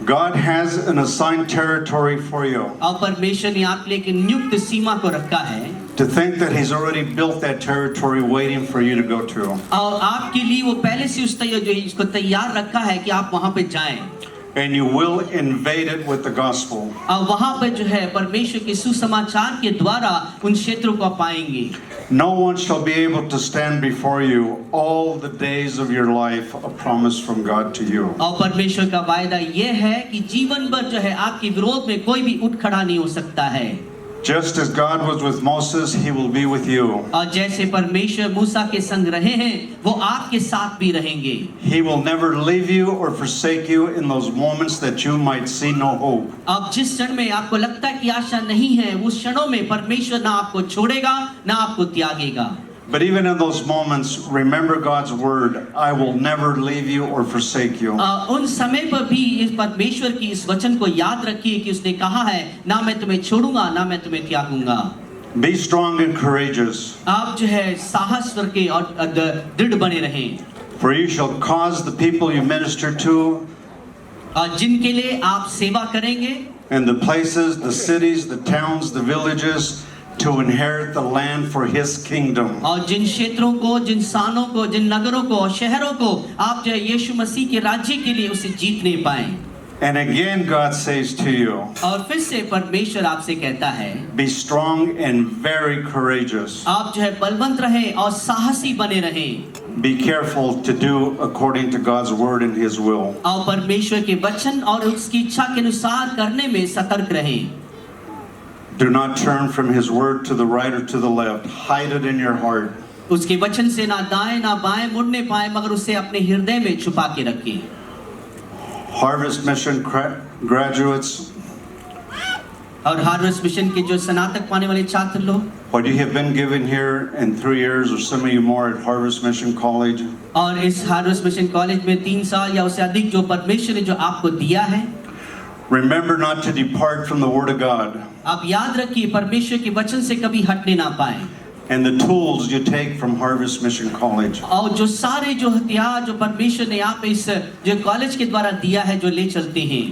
God has an assigned territory for you. और परमेश्वर ने आपके लिए एक नियुक्त सीमा को रखा है। To think that He's already built that territory waiting for you to go to. और आपके लिए वो पहले से इसको तैयार रखा है कि आप वहाँ पे जाएं। And you will invade it with the gospel. और वहाँ पे जो है परमेश्वर के सुसमाचार के द्वारा उन क्षेत्रों को पाएंगे। No one shall be able to stand before you all the days of your life, a promise from God to you. और परमेश्वर का वायदा ये है कि जीवन भर जो है आपके विरोध में कोई भी उठ खड़ा नहीं हो सकता है। Just as God was with Moses, He will be with you. और जैसे परमेश्वर मूसा के संग रहे हैं वो आपके साथ भी रहेंगे। He will never leave you or forsake you in those moments that you might see no hope. अब जिस क्षण में आपको लगता है कि आशा नहीं है उस क्षणों में परमेश्वर ना आपको छोड़ेगा ना आपको त्यागेगा। But even in those moments, remember God's word, I will never leave you or forsake you. उन समय पर भी इस परमेश्वर की इस वचन को याद रखिए कि उसने कहा है ना मैं तुम्हें छोड़ूंगा ना मैं तुम्हें त्यागूंगा। Be strong and courageous. आप जो है साहस करके और दृढ़ बने रहें। For you shall cause the people you minister to, जिनके लिए आप सेवा करेंगे, and the places, the cities, the towns, the villages, to inherit the land for His kingdom. और जिन क्षेत्रों को, जिन स्थानों को, जिन नगरों को और शहरों को आप जो है यीशु मसीह के राज्य के लिए उसे जीतने पाएं। And again, God says to you, और फिर से परमेश्वर आपसे कहता है, be strong and very courageous. आप जो है बलवंत रहें और साहसी बने रहें, Be careful to do according to God's word and His will. और परमेश्वर के वचन और उसकी इच्छा के अनुसार करने में सतर्क रहें। Do not turn from His word to the right or to the left. Hide it in your heart. उसके वचन से ना दाएं ना बाएं मुड़ने पाए, मगर उसे अपने हृदय में छुपा के रखें। Harvest Mission graduates, और हार्वेस्ट मिशन के जो स्नातक पाने वाले छात्र लोग, what you have been given here in 3 years, or some of you more at Harvest Mission College, और इस हार्वेस्ट मिशन कॉलेज में 3 साल या उससे अधिक जो परमेश्वर ने जो आपको दिया है, remember not to depart from the Word of God आप याद रखिए परमेश्वर के वचन से कभी हटने ना पाए। and the tools you take from Harvest Mission College. और जो सारे जो हथियार जो परमेश्वर ने आप इस जो कॉलेज के द्वारा दिया है जो ले चलते हैं।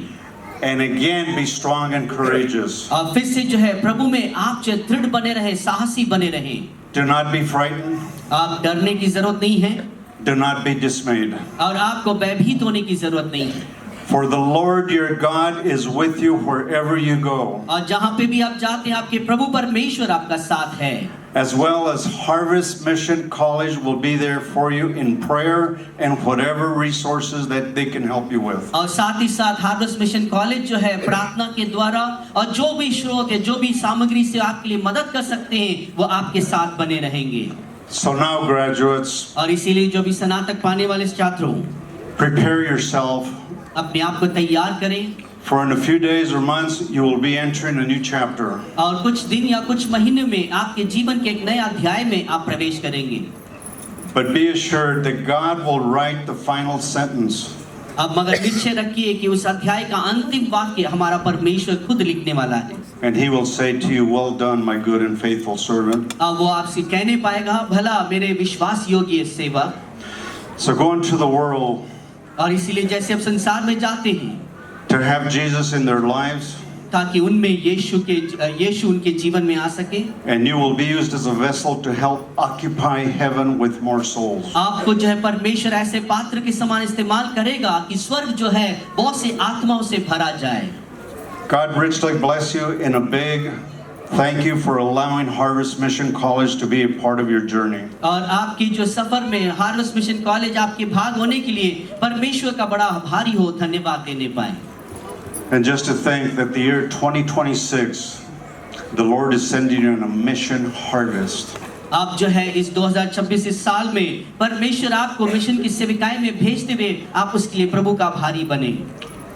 And again, be strong and courageous. और फिर से जो है प्रभु में आप जो दृढ़ बने रहे, साहसी बने रहे। Do not be frightened. आप डरने की जरूरत नहीं है Do not be dismayed. और आपको भयभीत होने की जरूरत नहीं है। For the Lord your God is with you wherever you go. और जहाँ पे भी आप जाते हैं आपके प्रभु परमेश्वर आपका साथ है। As well as Harvest Mission College will be there for you in prayer and whatever resources that they can help you with. और साथ ही साथ हार्वेस्ट मिशन कॉलेज जो है प्रार्थना के द्वारा और जो भी स्रोत है, जो भी सामग्री से आपके लिए मदद कर सकते हैं, वो आपके साथ बने रहेंगे। So now, graduates, और इसीलिए जो भी स्नातक पाने वाले छात्रों, prepare yourself. अपने आप को तैयार करें। For in a few days or months, you will be entering a new chapter. और कुछ दिन या कुछ महीने में आपके जीवन के एक नए अध्याय में आप प्रवेश करेंगे। But be assured that God will write the final sentence. अब मगर निश्चय रखिए कि उस अध्याय का अंतिम वाक्य हमारा परमेश्वर खुद लिखने वाला है। And He will say to you, well done, my good and faithful servant. अब वो आपसे कहने पाएगा, भला मेरे विश्वास योग्य सेवक। So go into the world और इसीलिए जैसे अब संसार में जाते हैं, to have Jesus in their lives, ताकि उनमें यीशु उनके जीवन में आ सके। and you will be used as a vessel to help occupy heaven with more souls. आपको जो है परमेश्वर ऐसे पात्र के समान इस्तेमाल करेगा कि स्वर्ग जो है बहुत से आत्माओं से भरा जाए। God richly bless you in a big thank you for allowing Harvest Mission College to be a part of your journey. और आपकी जो सफर में हार्वेस्ट मिशन कॉलेज आपके भाग होने के लिए परमेश्वर का बड़ा आभारी हो, धन्यवाद देने पाए। And just to think that the year 2026, the Lord is sending you on a mission harvest. आप जो है इस 2026 इस साल में परमेश्वर आपको मिशन की सेविकाएं में भेजते हुए आप उसके लिए प्रभु का आभारी बने।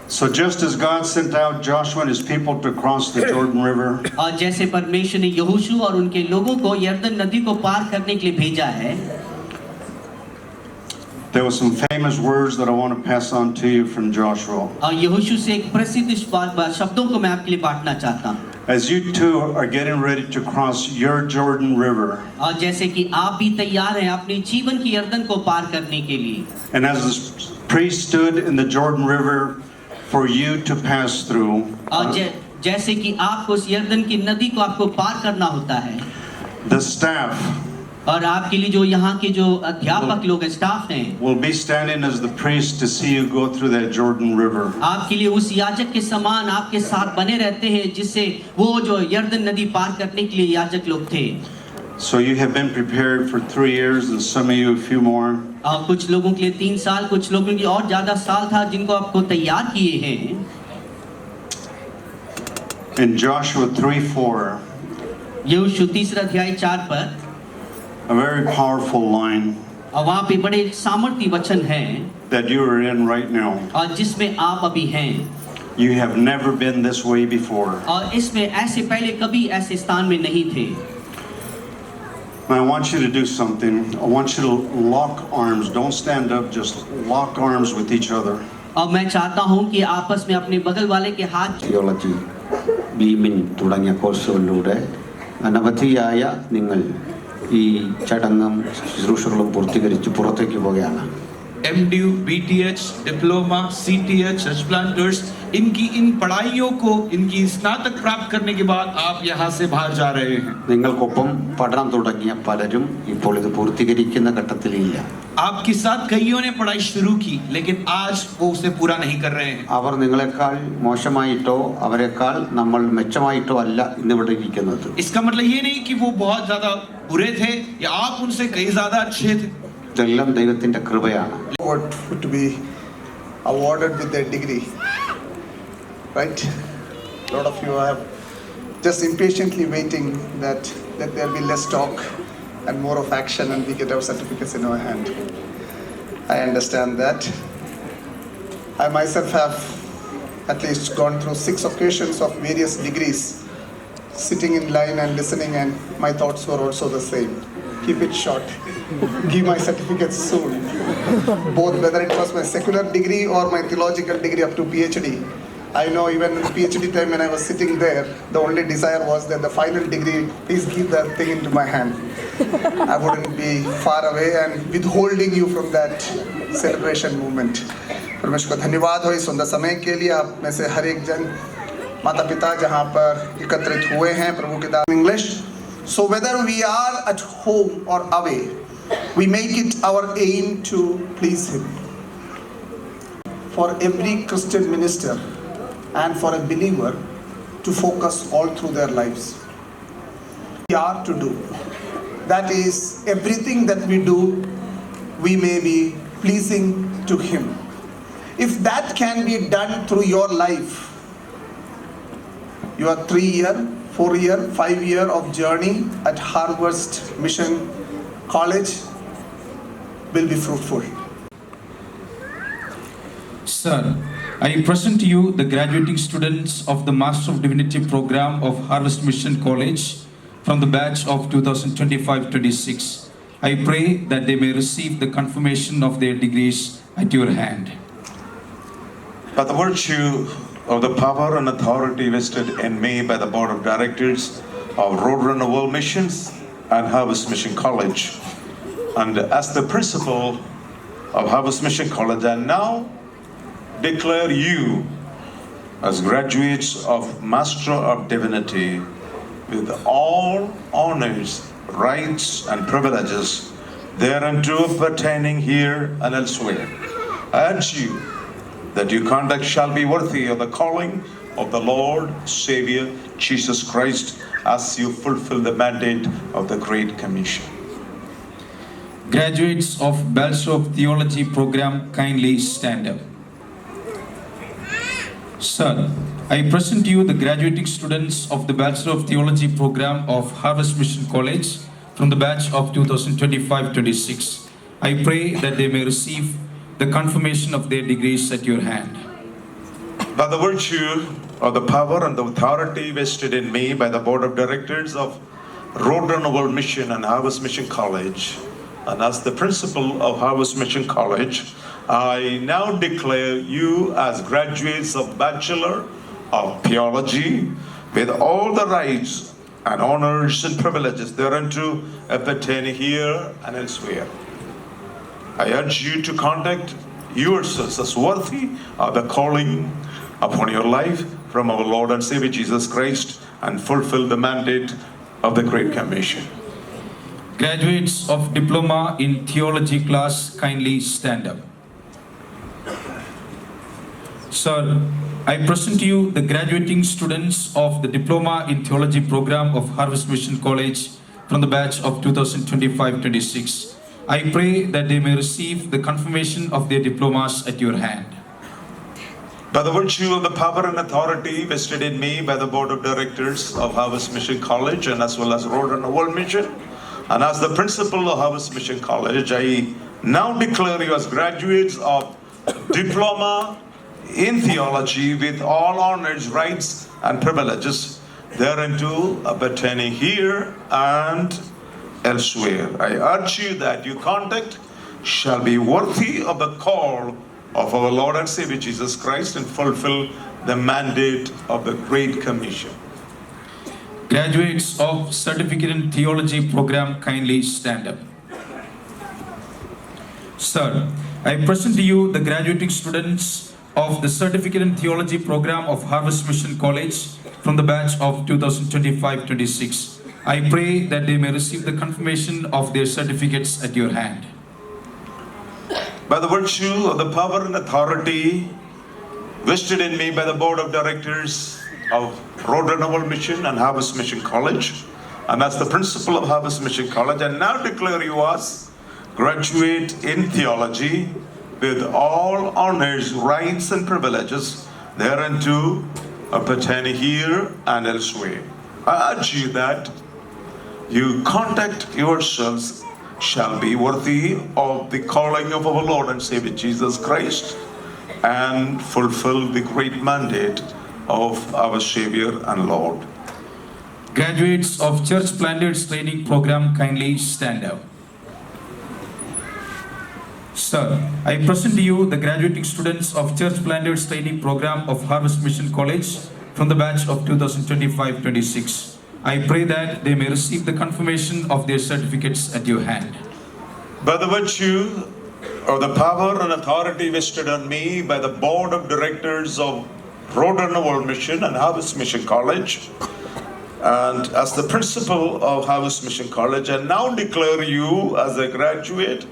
So just as God sent out Joshua and his people to cross the Jordan River, और जैसे परमेश्वर ने यहोशू और उनके लोगों को यरदन नदी को पार करने के लिए भेजा है, there were some famous words that I want to pass on to you from Joshua. और यहोशू से एक प्रसिद्ध शब्दों को मैं आपके लिए बांटना चाहता हूँ। As you two are getting ready to cross your Jordan River, और जैसे कि आप भी तैयार हैं अपने जीवन की यरदन को पार करने के लिए, and as the priest stood in the Jordan River for you to pass through, और जैसे कि आपको उस यरदन की नदी को आपको पार करना होता है, the staff और आपके लिए जो यहाँ के जो अध्यापक लोग हैं, स्टाफ हैं, will be standing as the priest to see you go through that Jordan River. आपके लिए उस याजक के समान आपके साथ बने रहते हैं, जिससे वो जो यरदन नदी पार करने के लिए याजक लोग थे। So you have been prepared for 3 years, and some of you a few more. और कुछ लोगों के लिए 3 साल, कुछ लोगों के लिए और ज्यादा साल था जिनको आपको तैयार किए हैं। In Joshua 3:4, यहोशू 3 अध्याय 4 पर a very powerful line और वहाँ पे बड़े सामर्थ्य वचन हैं that you are in right now. और जिसमें आप अभी हैं, You have never been this way before. और इसमें ऐसे पहले कभी ऐसे स्थान में नहीं थे। Now I want you to do something. I want you to lock arms. Don't stand up, just lock arms with each other. और मैं चाहता हूँ कि आपस में अपने बगल वाले के हाथ തിയോളജി ബീമിൻ തുടങ്ങിയ കോഴ്സുകളിലൂടെ അനവധിയായ നിങ്ങൾ ഈ ചടങ്ങും ശുശ്രൂഷകളും പൂർത്തീകരിച്ച് പുറത്തേക്ക് പോവുകയാണ്. MDU, BTH, diploma, CTH, Planters, इनकी इन पढ़ाइयों को, इनकी स्नातक प्राप्त करने के बाद आप यहाँ से बाहर जा रहे हैं। നിങ്ങൾക്കൊപ്പം പഠനം തുടങ്ങിയ പലരും ഇപ്പോൾ ഇത് പൂർത്തീകരിക്കുന്ന ഘട്ടത്തിലില്ല. आपके साथ कईयों ने पढ़ाई शुरू की लेकिन आज वो उसे पूरा नहीं कर रहे हैं. അവർ നിങ്ങളെക്കാൾ മോശമായിട്ടോ അവരെക്കാൾ നമ്മൾ മെച്ചമായിട്ടോ അല്ല ഇന്നിവിടെ ഇരിക്കുന്നത്. इसका मतलब ये नहीं कि वो बहुत ज्यादा बुरे थे या आप उनसे कई ज्यादा अच्छे थे. ഇതെല്ലാം ദൈവത്തിന്റെ കൃപയാണ്. To be awarded with a degree, right? A lot of you are just impatiently waiting that there will be less talk and more of action and we get our certificates in our hand. I understand that. I myself have at least gone through 6 occasions of various degrees, sitting in line and listening, and my thoughts were also the same. Keep it short. Give my certificates soon. Both, whether it was my secular degree or my theological degree up to PhD. I know even in PhD time when I was sitting there, the only desire was that the final degree, please give that thing into my hand. I wouldn't be far away and withholding you from that celebration moment. परमेश्वर को धन्यवाद हो इस सुंदर समय के लिए. आप में से हर एक जन माता पिता जहाँ पर एकत्रित हुए हैं प्रभु के दास English. So whether we are at home or away, we make it our aim to please Him. For every Christian minister and for a believer to focus all through their lives, we are to do. That is, everything that we do, we may be pleasing to Him. If that can be done through your life, your 3-year, 4-year, 5-year of journey at Harvest Mission College will be fruitful. Sir, I present to you the graduating students of the Master of Divinity program of Harvest Mission College from the batch of 2025-26. I pray that they may receive the confirmation of their degrees at your hand. By the virtue of the power and authority vested in me by the Board of Directors of Roadrunner World Missions and Harvest Mission College, and as the principal of Harvest Mission College, I now declare you as graduates of Master of Divinity with all honors, rights, and privileges thereunto pertaining here and elsewhere. I urge you that your conduct shall be worthy of the calling of the Lord, Savior, Jesus Christ, as you fulfill the mandate of the Great Commission. Graduates of Bachelor of Theology program, kindly stand up. Sir, I present to you the graduating students of the Bachelor of Theology program of Harvest Mission College from the batch of 2025-26. I pray that they may receive the confirmation of their degrees at your hand. By the virtue of the power and the authority vested in me by the Board of Directors of Roadrunner World Mission and Harvest Mission College, and as the principal of Harvest Mission College, I now declare you as graduates of Bachelor of Theology with all the rights and honors and privileges thereunto pertaining here and elsewhere. I urge you to conduct yourselves as worthy of the calling upon your life from our Lord and Savior Jesus Christ and fulfill the mandate of the Great Commission. Graduates of Diploma in Theology class, kindly stand up. Sir, I present to you the graduating students of the Diploma in Theology program of Harvest Mission College from the batch of 2025-26. I pray that they may receive the confirmation of their diplomas at your hand. By the virtue of the power and authority vested in me by the Board of Directors of Harvest Mission College and as well as Roadrunner World Mission, and as the principal of Harvest Mission College, I now declare you as graduates of Diploma in Theology with all honors, rights, and privileges thereunto pertaining here and elsewhere. I urge you that your conduct shall be worthy of the call of our Lord and Savior Jesus Christ and fulfill the mandate of the Great Commission. Graduates of Certificate in Theology program, kindly stand up. Sir, I present to you the graduating students of the Certificate in Theology program of Harvest Mission College from the batch of 2025-26. I pray that they may receive the confirmation of their certificates at your hand. By the virtue of the power and authority vested in me by the board of directors of Road Renewal Mission and Harvest Mission College, and as the principal of Harvest Mission College, I now declare you as graduate in theology with all honors, rights, and privileges thereunto pertaining here and elsewhere. I urge you that you conduct yourselves shall be worthy of the calling of our Lord and Savior Jesus Christ and fulfill the great mandate of our Savior and Lord. Graduates of Church Planters Training Program, kindly stand up. Sir, I present to you the graduating students of Church Planters Training Program of Harvest Mission College from the batch of 2025-26. I pray that they may receive the confirmation of their certificates at your hand. By the virtue of the power and authority vested on me by the board of directors of Road Renewal Mission and Harvest Mission College, and as the principal of Harvest Mission College, I now declare you as a graduate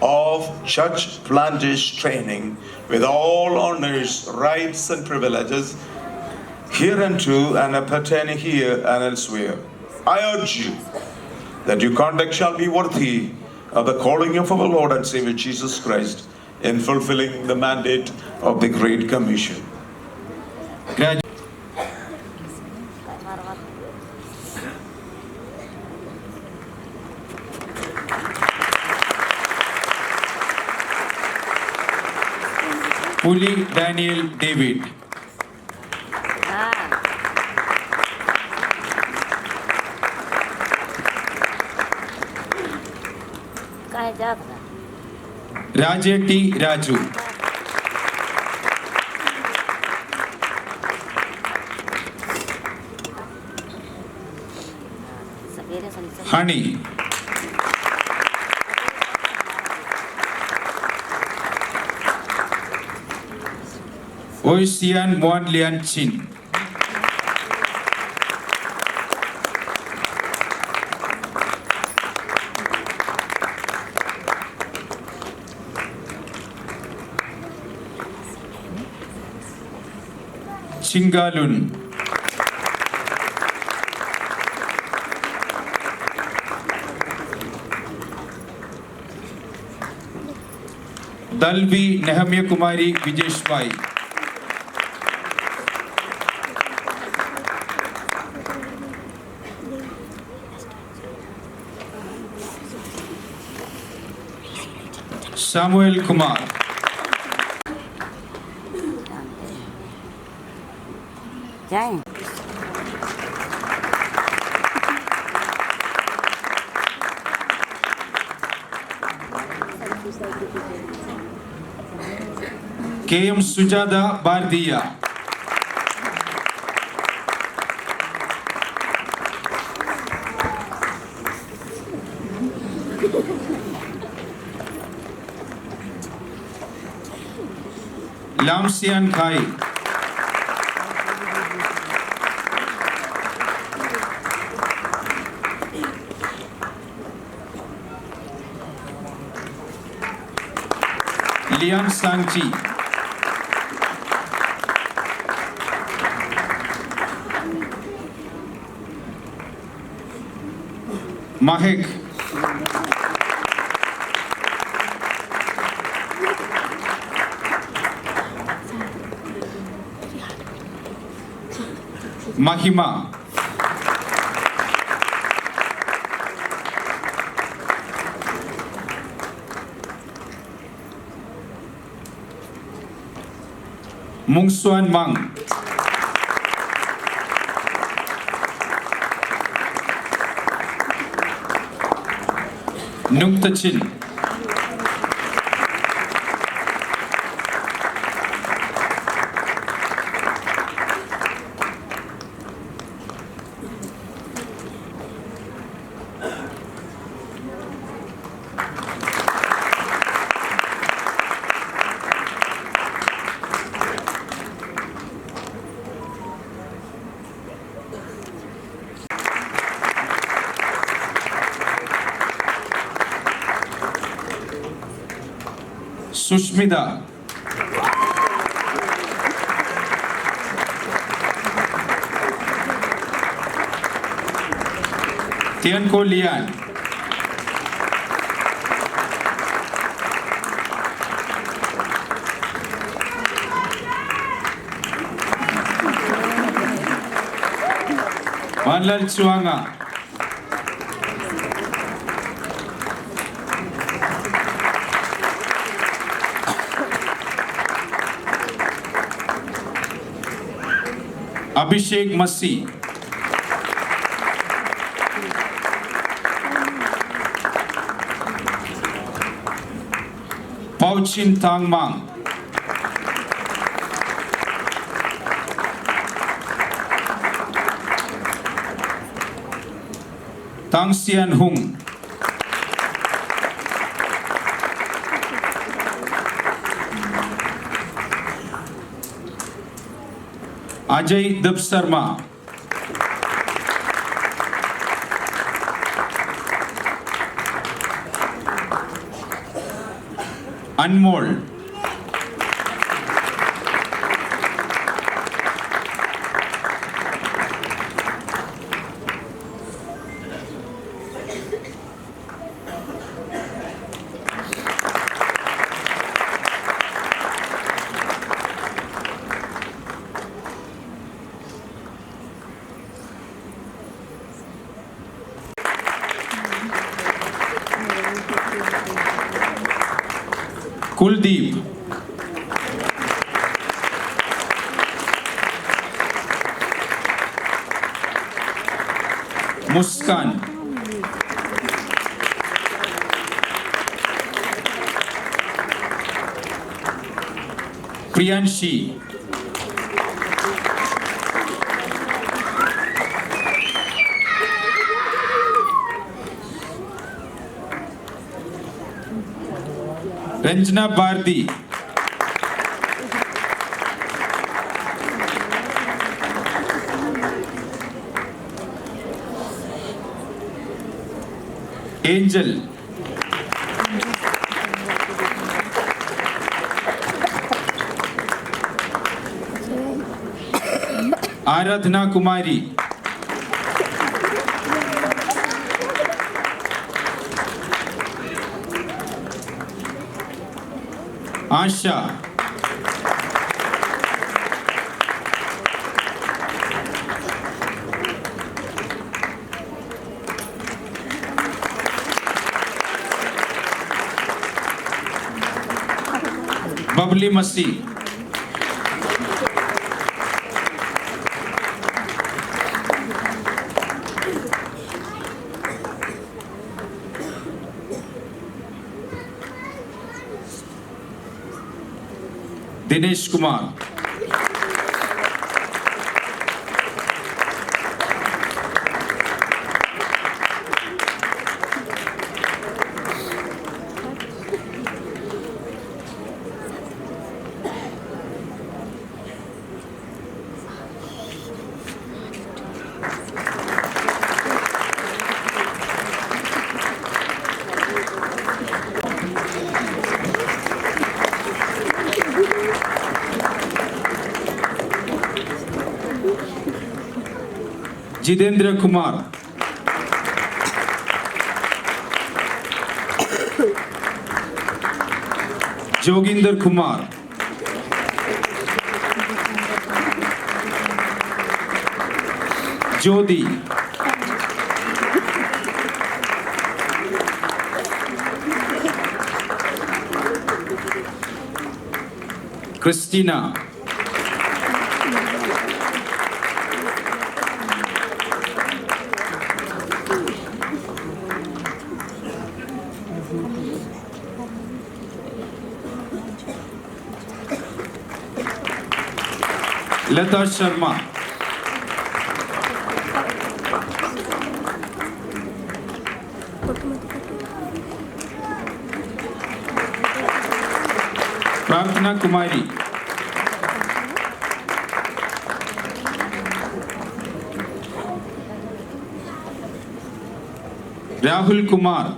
of Church Planters Training with all honors, rights, and privileges hereunto and pertaining here and elsewhere. I urge you that your conduct shall be worthy of the calling of our Lord and Savior Jesus Christ in fulfilling the mandate of the Great Commission. Puli Daniel David. Rajeti Raju. Honey. Oisian Muan Lian Chin. Chingalun. Dalvi Nehemiah Kumari Vijeshwai. Samuel Kumar. Jai. KM Sujada Bardia. Lamsian Khai. Liam Sangchi. Mahek. Mahima. Mungsuan Mang. Nungtachin. Sushmita, Tianko Lian, Manlal Chuanga, Abhishek Masi, Pauchin Tangmang, Tang Sian Hung, Ajay Dub Sarma, Anmol, Kuldeep, Muskan, Priyanshi, Ranjana Bharti, Angel, Aradhana Kumari, Asha, Babli Masi, Dinesh Kumar, Jitendra Kumar, Joginder Kumar, Jodi, Christina, Lata Sharma, Prarthana Kumari, Rahul Kumar,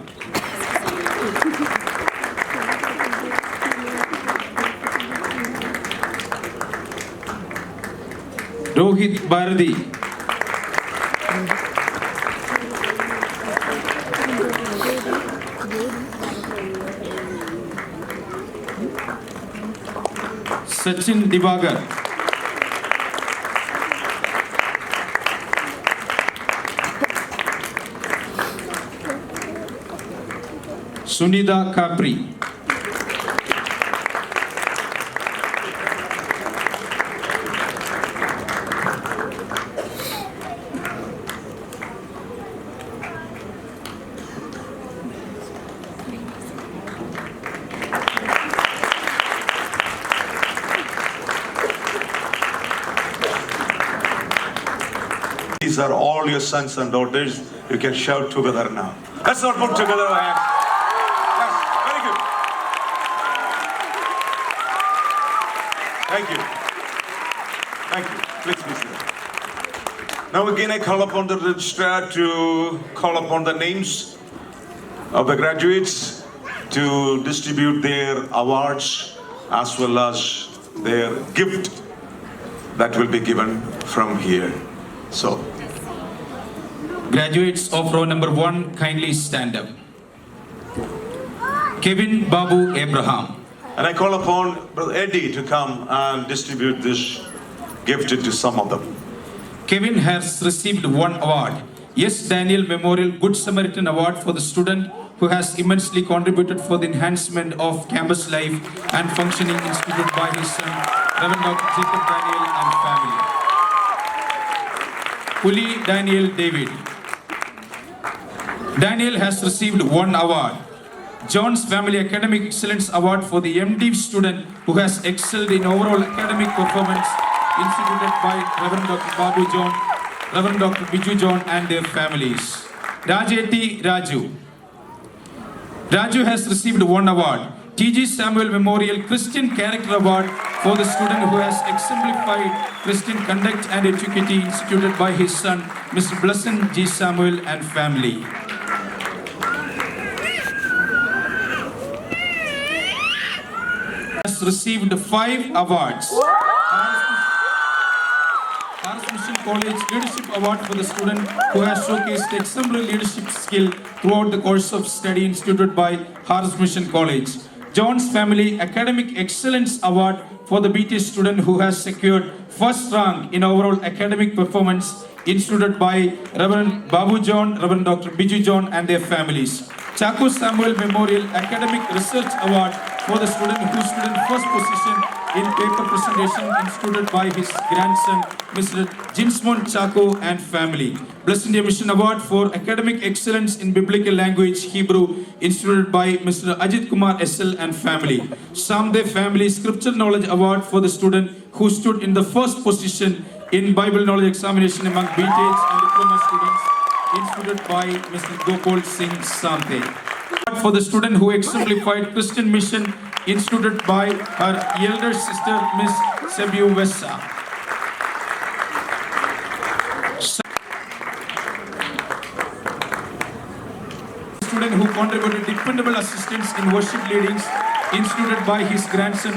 Rohit Bharati. Sachin Divagar. Sunida Capri. These are all your sons and daughters. You can shout together now. Let's all put together our hands. Yes, very good. Thank you. Thank you. Please be seated. Now again I call upon the registrar to call upon the names of the graduates to distribute their awards as well as their gift that will be given from here. So, Graduates of row number 1, kindly stand up. Kevin Babu Abraham. and I call upon Brother Eddie to come and distribute this gift to some of them. Kevin has received one award. Yes, Daniel Memorial Good Samaritan Award for the student who has immensely contributed for the enhancement of campus life and functioning instituted by his son, Reverend Dr. Jacob Daniel and family. Puli Daniel David. Daniel has received one award. John's Family Academic Excellence Award for the MD student who has excelled in overall academic performance, instituted by Reverend Dr. Babu John, Reverend Dr. Biju John and their families. Rajeti Raju. Raju has received one award. T.G. Samuel Memorial Christian Character Award for the student who has exemplified Christian conduct and etiquette, instituted by his son, Mr. Blessing G. Samuel and family. Has received 5 awards. Harris Mission College Leadership Award for the student who has showcased exemplary leadership skill throughout the course of study, instituted by Harris Mission College. John's Family Academic Excellence Award for the BT student who has secured first rank in overall academic performance, instituted by Reverend Babu John, Reverend Dr. Biju John and their families. Chaco Samuel Memorial Academic Research Award for the student who stood in first position in paper presentation, instituted by his grandson, Mr. Jinsmon Chaco and family. Blessed India Mission Award for Academic Excellence in Biblical Language Hebrew, instituted by Mr. Ajit Kumar SL and family. Samdev Family Scripture Knowledge Award for the student who stood in the first position in Bible Knowledge Examination among BTH and diploma students, instituted by Mr. Gopal Singh Sante. Award for the student who exemplified Christian mission, instituted by her elder sister, Miss Sebiu Vessa. Student who contributed dependable assistance in worship leadings, instituted by his grandson,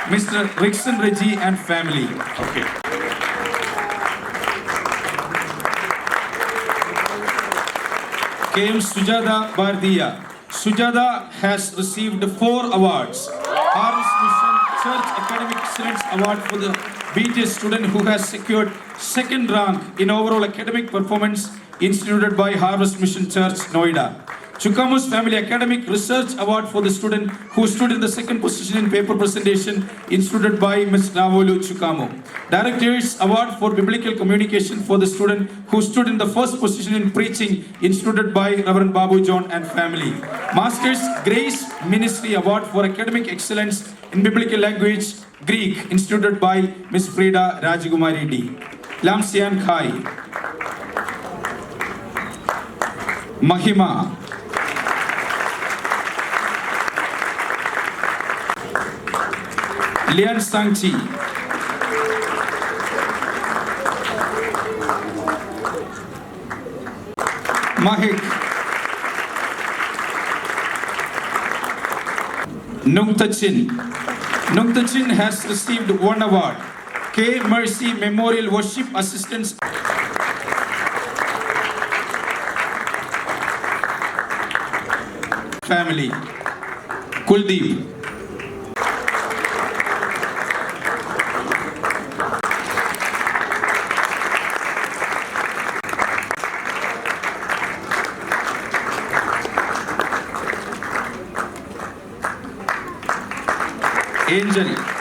Mr. Rickson Reggie and family. Okay. K.M. Sujata Bardia. Sujata has received 4 awards. Harris Mission Church Academic Excellence Award for the BTS student who has secured second rank in overall academic performance, instituted by Harvest Mission Church, Noida. Chukamu's Family Academic Research Award for the student who stood in the second position in paper presentation, instituted by Ms. Ravolu Chukamu. Director's Award for Biblical Communication for the student who stood in the first position in preaching, instituted by Reverend Babu John and family. Master's Grace Ministry Award for Academic Excellence in Biblical Language Greek, instituted by Ms. Frida Rajagumari D. Lamsian Khai. Mahima. Lian Sangchi. Mahik. Nungtachin. Nungtachin has received one award. K Mercy Memorial Worship Assistants. Family. Kuldeep. Angel.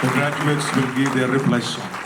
The graduates will give their reflection.